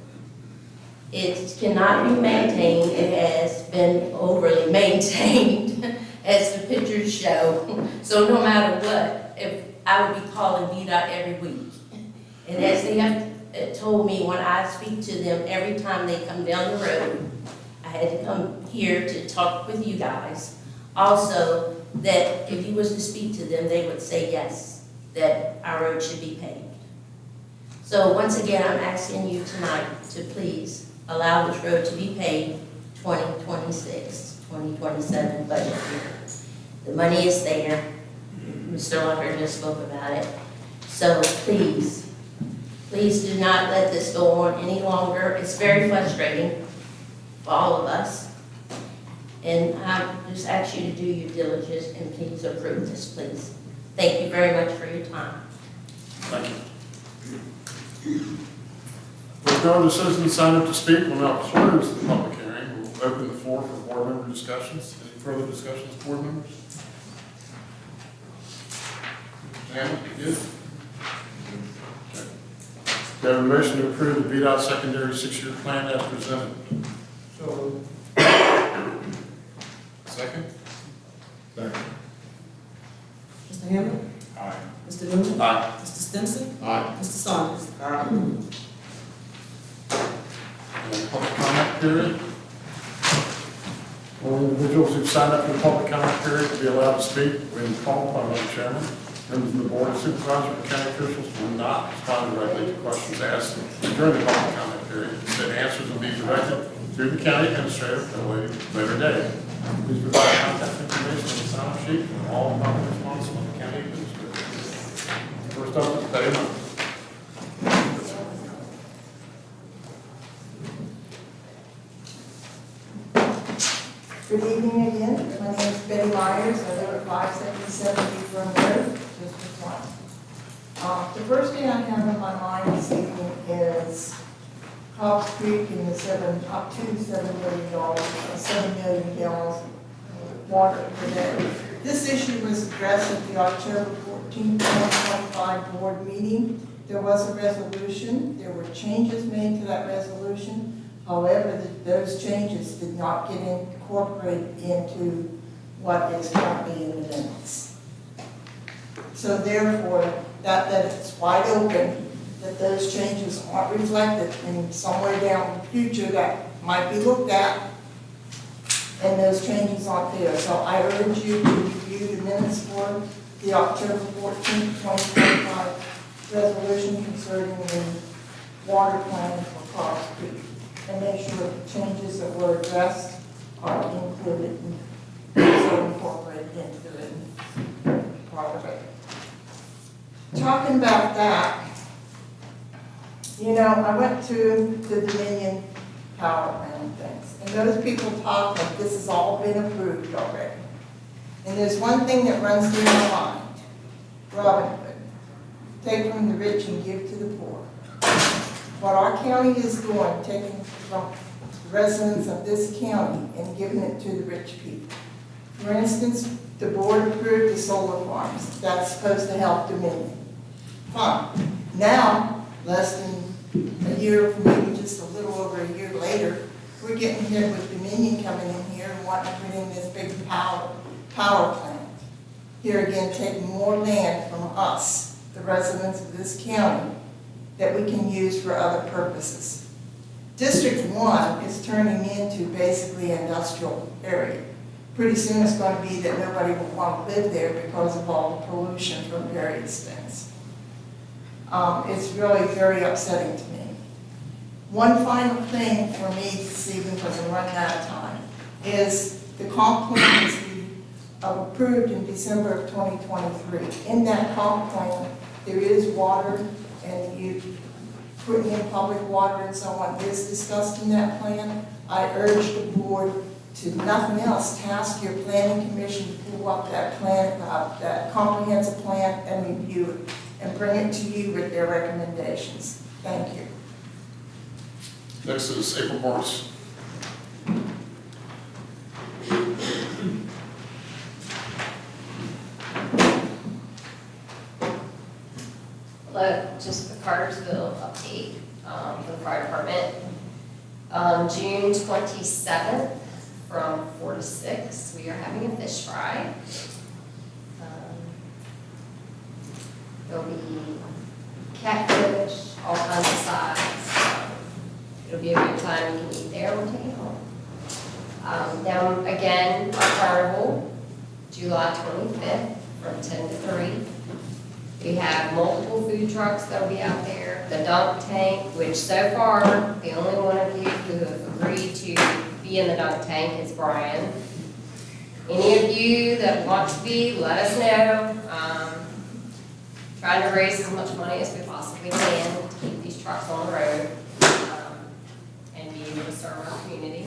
It cannot be maintained. It has been overly maintained, as the pictures show. So no matter what, if I would be calling VDOT every week. And as they have told me when I speak to them every time they come down the road, I had to come here to talk with you guys. Also, that if you was to speak to them, they would say yes, that our road should be paved. So once again, I'm asking you tonight to please allow this road to be paved 2026, 2027 budget year. The money is there. Mr. Locker just spoke about it. So please do not let this go on any longer. It's very frustrating for all of us. And I just ask you to do your diligence and please approve this, please. Thank you very much for your time. Thank you. With no other citizens signed up to speak, we'll now close the public hearing. We'll open the floor for board member discussions. Any further discussions, board members? Sam, you good? Okay. Do I have a motion to approve the VDOT secondary 6-year plan as presented? So, Second? second. Mr. Hammond? Aye. Mr. Newman? Aye. Mr. Stinson? Aye. Mr. Saunders? And public comment period. All individuals who've signed up for the public comment period to be allowed to speak when called upon by the chairman. Members of the board of supervisors and county officials will not respond directly to questions asked during the public comment period. Instead, answers will be directed to the county administrator at a later date. Please provide contact information on the sign-up sheet for all public response from the county administrator. First up is payment. Good evening again. My name is Betty Myers. I live at 577 Cumberland Road, District 1. The first thing I have in my mind this evening is Cobb's Creek and the up to $7 million gallons of water per day. This issue was addressed at the October 14, 2025 board meeting. There was a resolution. There were changes made to that resolution. However, those changes did not get incorporated into what is currently in the minutes. So therefore, that it's wide open, that those changes aren't reflected in somewhere down the future that might be looked at, and those changes aren't there. So I urge you to review the minutes for the October 14, 2025 resolution concerning the water plan for Cobb's Creek, and make sure the changes that were addressed are included and so incorporated into the written part of it. Talking about that, you know, I went to the Dominion power plant things, and those people talk like this has all been approved already. And there's one thing that runs through my mind: Robin Hood. Take from the rich and give to the poor. what our county is doing, taking from residents of this county and giving it to the rich people. For instance, the board approved the solar farms. That's supposed to help Dominion. Fine. Now, less than a year, maybe just a little over a year later, we're getting hit with Dominion coming in here and wanting to put in this big power plant. Here again, taking more land from us, the residents of this county, that we can use for other purposes. District 1 is turning into basically an industrial area. Pretty soon it's going to be that nobody will want to live there because of all the pollution from various things. It's really very upsetting to me. One final thing for me this evening, because I'm running out of time, is the comp plan is approved in December of 2023. In that comp plan, there is water, and you putting in public water and so on is discussed in that plan. I urge the board to, nothing else, task your planning commission to pull up that plan, that comprehensive plan, and review it, and bring it to you with their recommendations. Thank you. Next is April Morris. Hello, just the Cartersville update for the fire department. On June 27th, from 4 to 6, we are having a fish fry. There'll be catfish, all kinds of sides. It'll be a good time. You can eat there or take it home. Down again, our carnival, July 25th, from 10 to 3. We have multiple food trucks that'll be out there. The dunk tank, which so far, the only one of you who have agreed to be in the dunk tank is Brian. Any of you that want to be, let us know. Trying to raise as much money as we possibly can to keep these trucks on the road and be able to serve our community.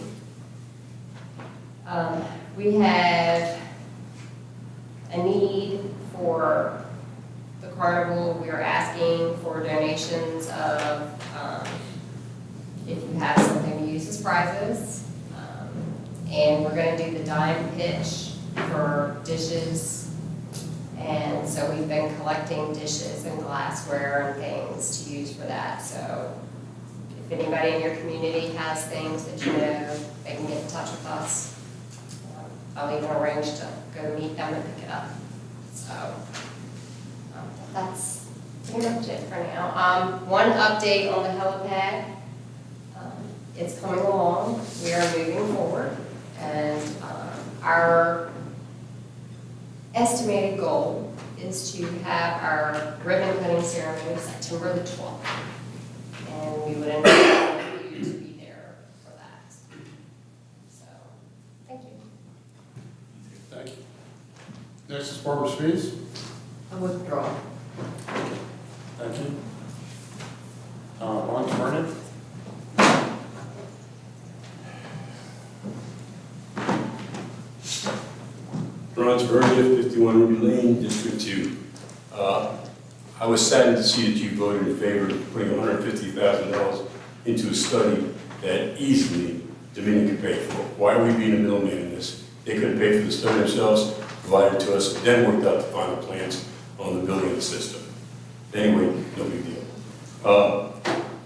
We have a need for the carnival. We are asking for donations of, if you have something to use as prizes. And we're going to do the dime pitch for dishes. And so we've been collecting dishes and glassware and things to use for that. So if anybody in your community has things that you know, they can get in touch with us. I'll even arrange to go meet them and pick it up. So that's pretty much it for now. One update on the helipad. It's coming along. We are moving forward. And our estimated goal is to have our ribbon cutting ceremony September the 12th. And we would invite you to be there for that. So, thank you. Thank you. Next is Barbara Spees. I withdraw. Thank you. Ron Vernon. Ron Vernon, 51 Ruby Lane, District 2. I was saddened to see that you voted in favor of putting $150,000 into a study that easily Dominion could pay for. Why are we being a middleman in this? They could have paid for the study themselves, provided it to us, and then worked out the final plans on the building of the system. Anyway, no big deal.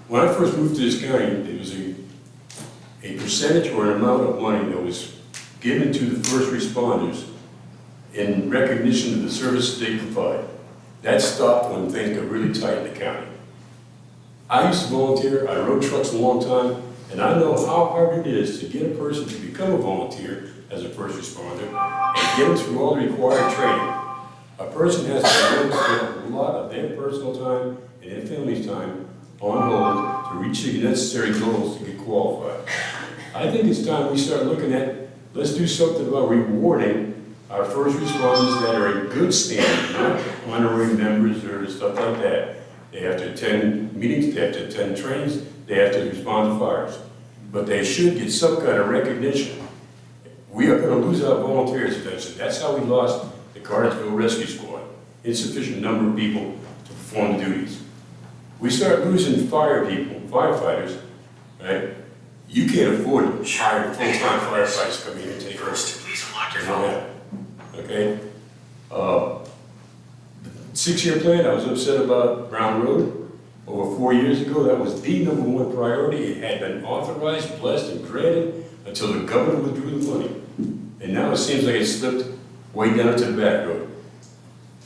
When I first moved to this county, there was a percentage or an amount of money that was given to the first responders in recognition of the services they provide. That stopped when things got really tight in the county. I used to volunteer, I rode trucks a long time, and I know how hard it is to get a person to become a volunteer as a first responder and get them through all the required training. A person has to spend a lot of their personal time and their family's time on hold to reach the necessary goals to get qualified. I think it's time we start looking at, let's do something about rewarding our first responders that are in good standing, not honorary members or stuff like that. They have to attend meetings, they have to attend trainings, they have to respond to fires. But they should get some kind of recognition. We are going to lose our volunteers eventually. That's how we lost the Cartersville Rescue Squad. Insufficient number of people to perform the duties. We start losing fire people, firefighters, right? You can't afford to hire full-time firefighters to come in and take over. You know that, okay? 6-year plan, I was upset about Brown Road. Over 4 years ago, that was the #1 priority. It had been authorized, blessed, and granted until the governor withdrew the money. And now it seems like it slipped way down to the back road.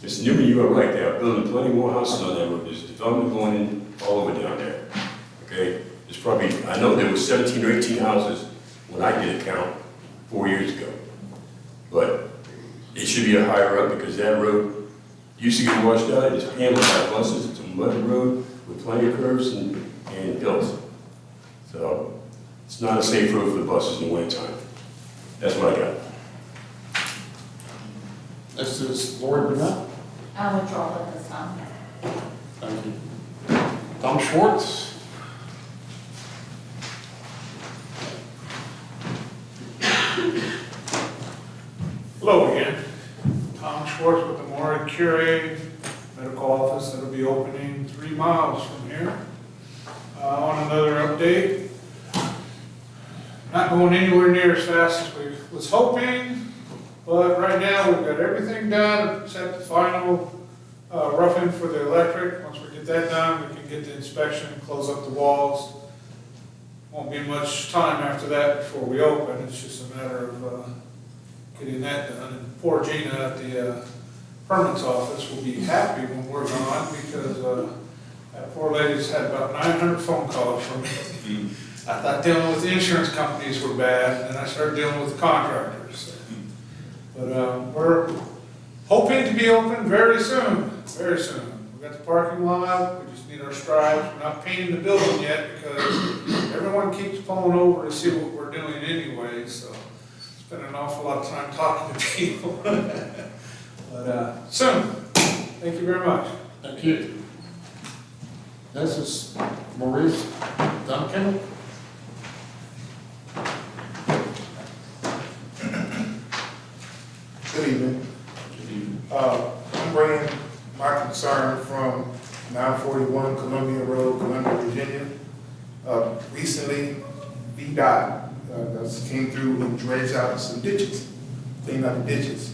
Mr. Newman, you are right, they are building plenty more houses on that road. There's development going in all over down there, okay? There's probably, I know there was 17 or 18 houses when I did a count 4 years ago. But it should be a higher up because that road used to get washed out. It's handled by buses. It's a mud road with plenty of curves and hills. So it's not a safe road for the buses in the wintertime. That's what I got. This is Lori Burnett. I'll withdraw at this time. Thank you. Tom Schwartz. Hello again. Tom Schwartz with the Maury Curie Medical Office that'll be opening 3 miles from here. On another update, not going anywhere near as fast as we was hoping, but right now we've got everything done except the final roughing for the electric. Once we get that done, we can get the inspection, close up the walls. Won't be much time after that before we open. It's just a matter of getting that done. And poor Gina at the permits office will be happy when we're gone because that poor lady's had about 900 phone calls from me. I thought dealing with the insurance companies were bad, and then I started dealing with the contractors. But we're hoping to be open very soon, very soon. We've got the parking lot, we just need our stripes. We're not painting the building yet because everyone keeps pulling over to see what we're doing anyway, so spend an awful lot of time talking to people. But soon. Thank you very much. Thank you. This is Maurice Duncan. Good evening. I'm bringing my concern from 941 Columbia Road, Columbia, Virginia. Recently, VDOT came through and dredged out some ditches, cleaned out the ditches.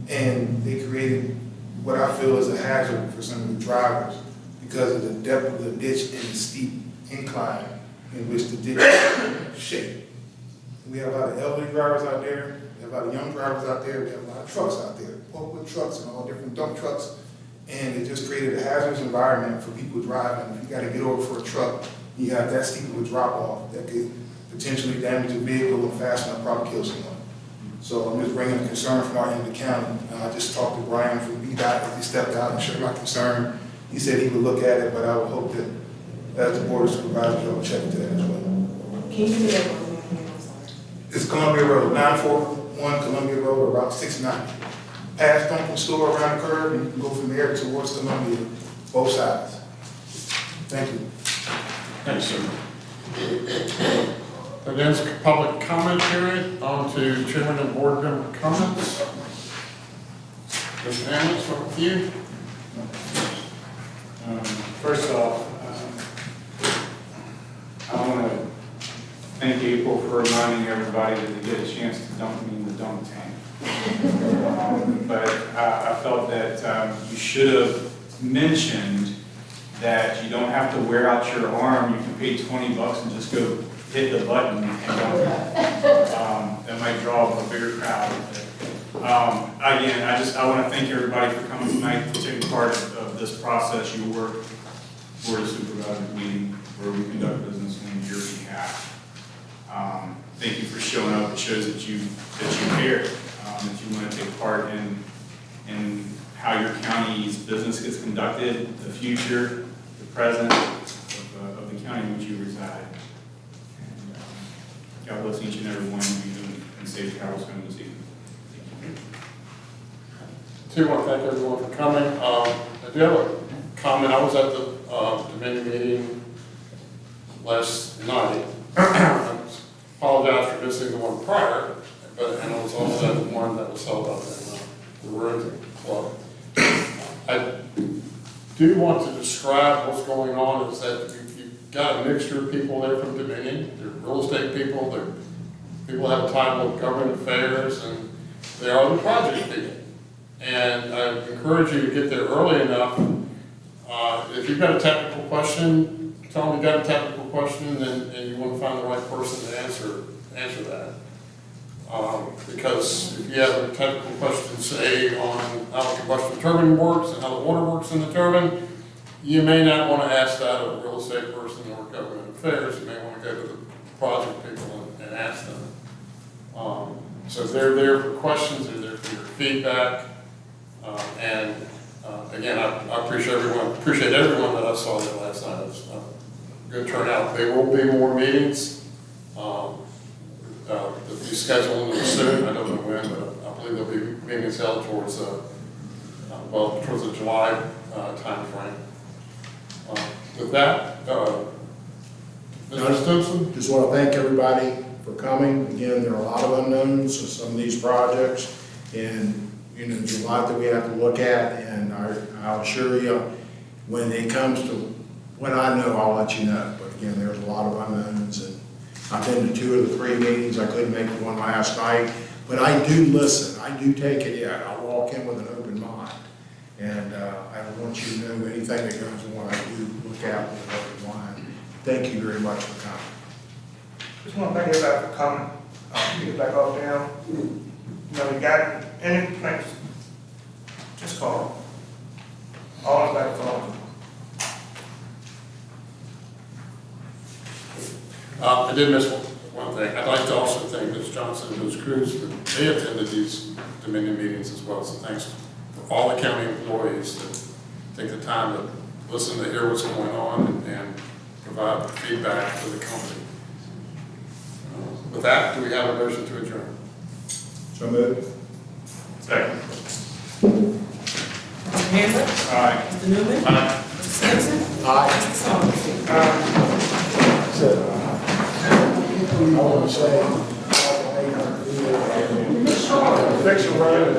And they created what I feel is a hazard for some of the drivers because of the depth of the ditch and the steep incline in which the ditch is shaped. We have a lot of elderly drivers out there, we have a lot of young drivers out there, we have a lot of trucks out there, forklift trucks and all different dump trucks. And it just created a hazardous environment for people driving. If you gotta get over for a truck, you have that steep of a drop off that could potentially damage a vehicle and fasten up, probably kill someone. So I'm just bringing a concern from our end of the county. I just talked to Brian from VDOT as he stepped out and shared my concern. He said he would look at it, but I would hope that as the board of supervisors, y'all will check into that as well. Can you do that one more time? I'm sorry. It's Columbia Road, 941 Columbia Road, Route 690. Past Dunkin' Store around the curve, and you can go from there towards Columbia, both sides. Thank you. Thanks, sir. That ends the public comment period. On to chairman and board member comments. Mr. Hamlin, start with you. First off, I want to thank April for reminding everybody that they get a chance to dump me in the dump tank. But I felt that you should have mentioned that you don't have to wear out your arm. You can pay $20 and just go hit the button and dump it. That might draw a bigger crowd. Again, I want to thank everybody for coming tonight, for taking part of this process. You work for the supervisor meeting where we conduct business on your behalf. Thank you for showing up. It shows that you care, that you want to take part in how your county's business gets conducted, the future, the present of the county in which you reside. And God bless each and every one of you and safe travels home this evening. I want to thank everyone for coming. I do have a comment. I was at the Dominion meeting last night. I apologize for missing the one prior, and I was also at the one that was held up in the Rotary Club. I do want to describe what's going on is that you've got a mixture of people there from Dominion. They're real estate people, they're people who have a title of government affairs, and they are the project people. And I encourage you to get there early enough. If you've got a technical question, tell them you got a technical question and you want to find the right person to answer that. Because if you have a technical question, say, on how the combustion turbine works and how the water works in the turbine, you may not want to ask that of a real estate person or government affairs. You may want to go to the project people and ask them. So they're there for questions, they're there for your feedback. Again, I appreciate everyone that I saw there last night. It was a good turnout. There will be more meetings. They'll be scheduled soon. I don't know when, but I believe there'll be meetings held towards the July timeframe. With that, Mr. Stimson? Just want to thank everybody for coming. Again, there are a lot of unknowns in some of these projects, and there's a lot that we have to look at, and I'll assure you, when it comes to what I know, I'll let you know. But again, there's a lot of unknowns, and I've been to 2 of the 3 meetings. I couldn't make the one last night, but I do listen. I do take it in. I walk in with an open mind, and I want you to know anything that goes on. I do look out with an open mind. Thank you very much for coming. Just want to thank everybody for coming. Get back off down. You got any complaints, just call. Always back phone. I did miss one thing. I'd like to also thank Ms. Johnson and Ms. Cruz for they attended these Dominion meetings as well. So thanks for all the county employees that take the time to listen to hear what's going on and provide feedback for the company. With that, do we have a motion to adjourn? So moved. Second. Mr. Hamlet? Aye. Mr. Newman? Aye. Mr. Simpson? Aye. Mr. Saunders? I want to say, fix the road.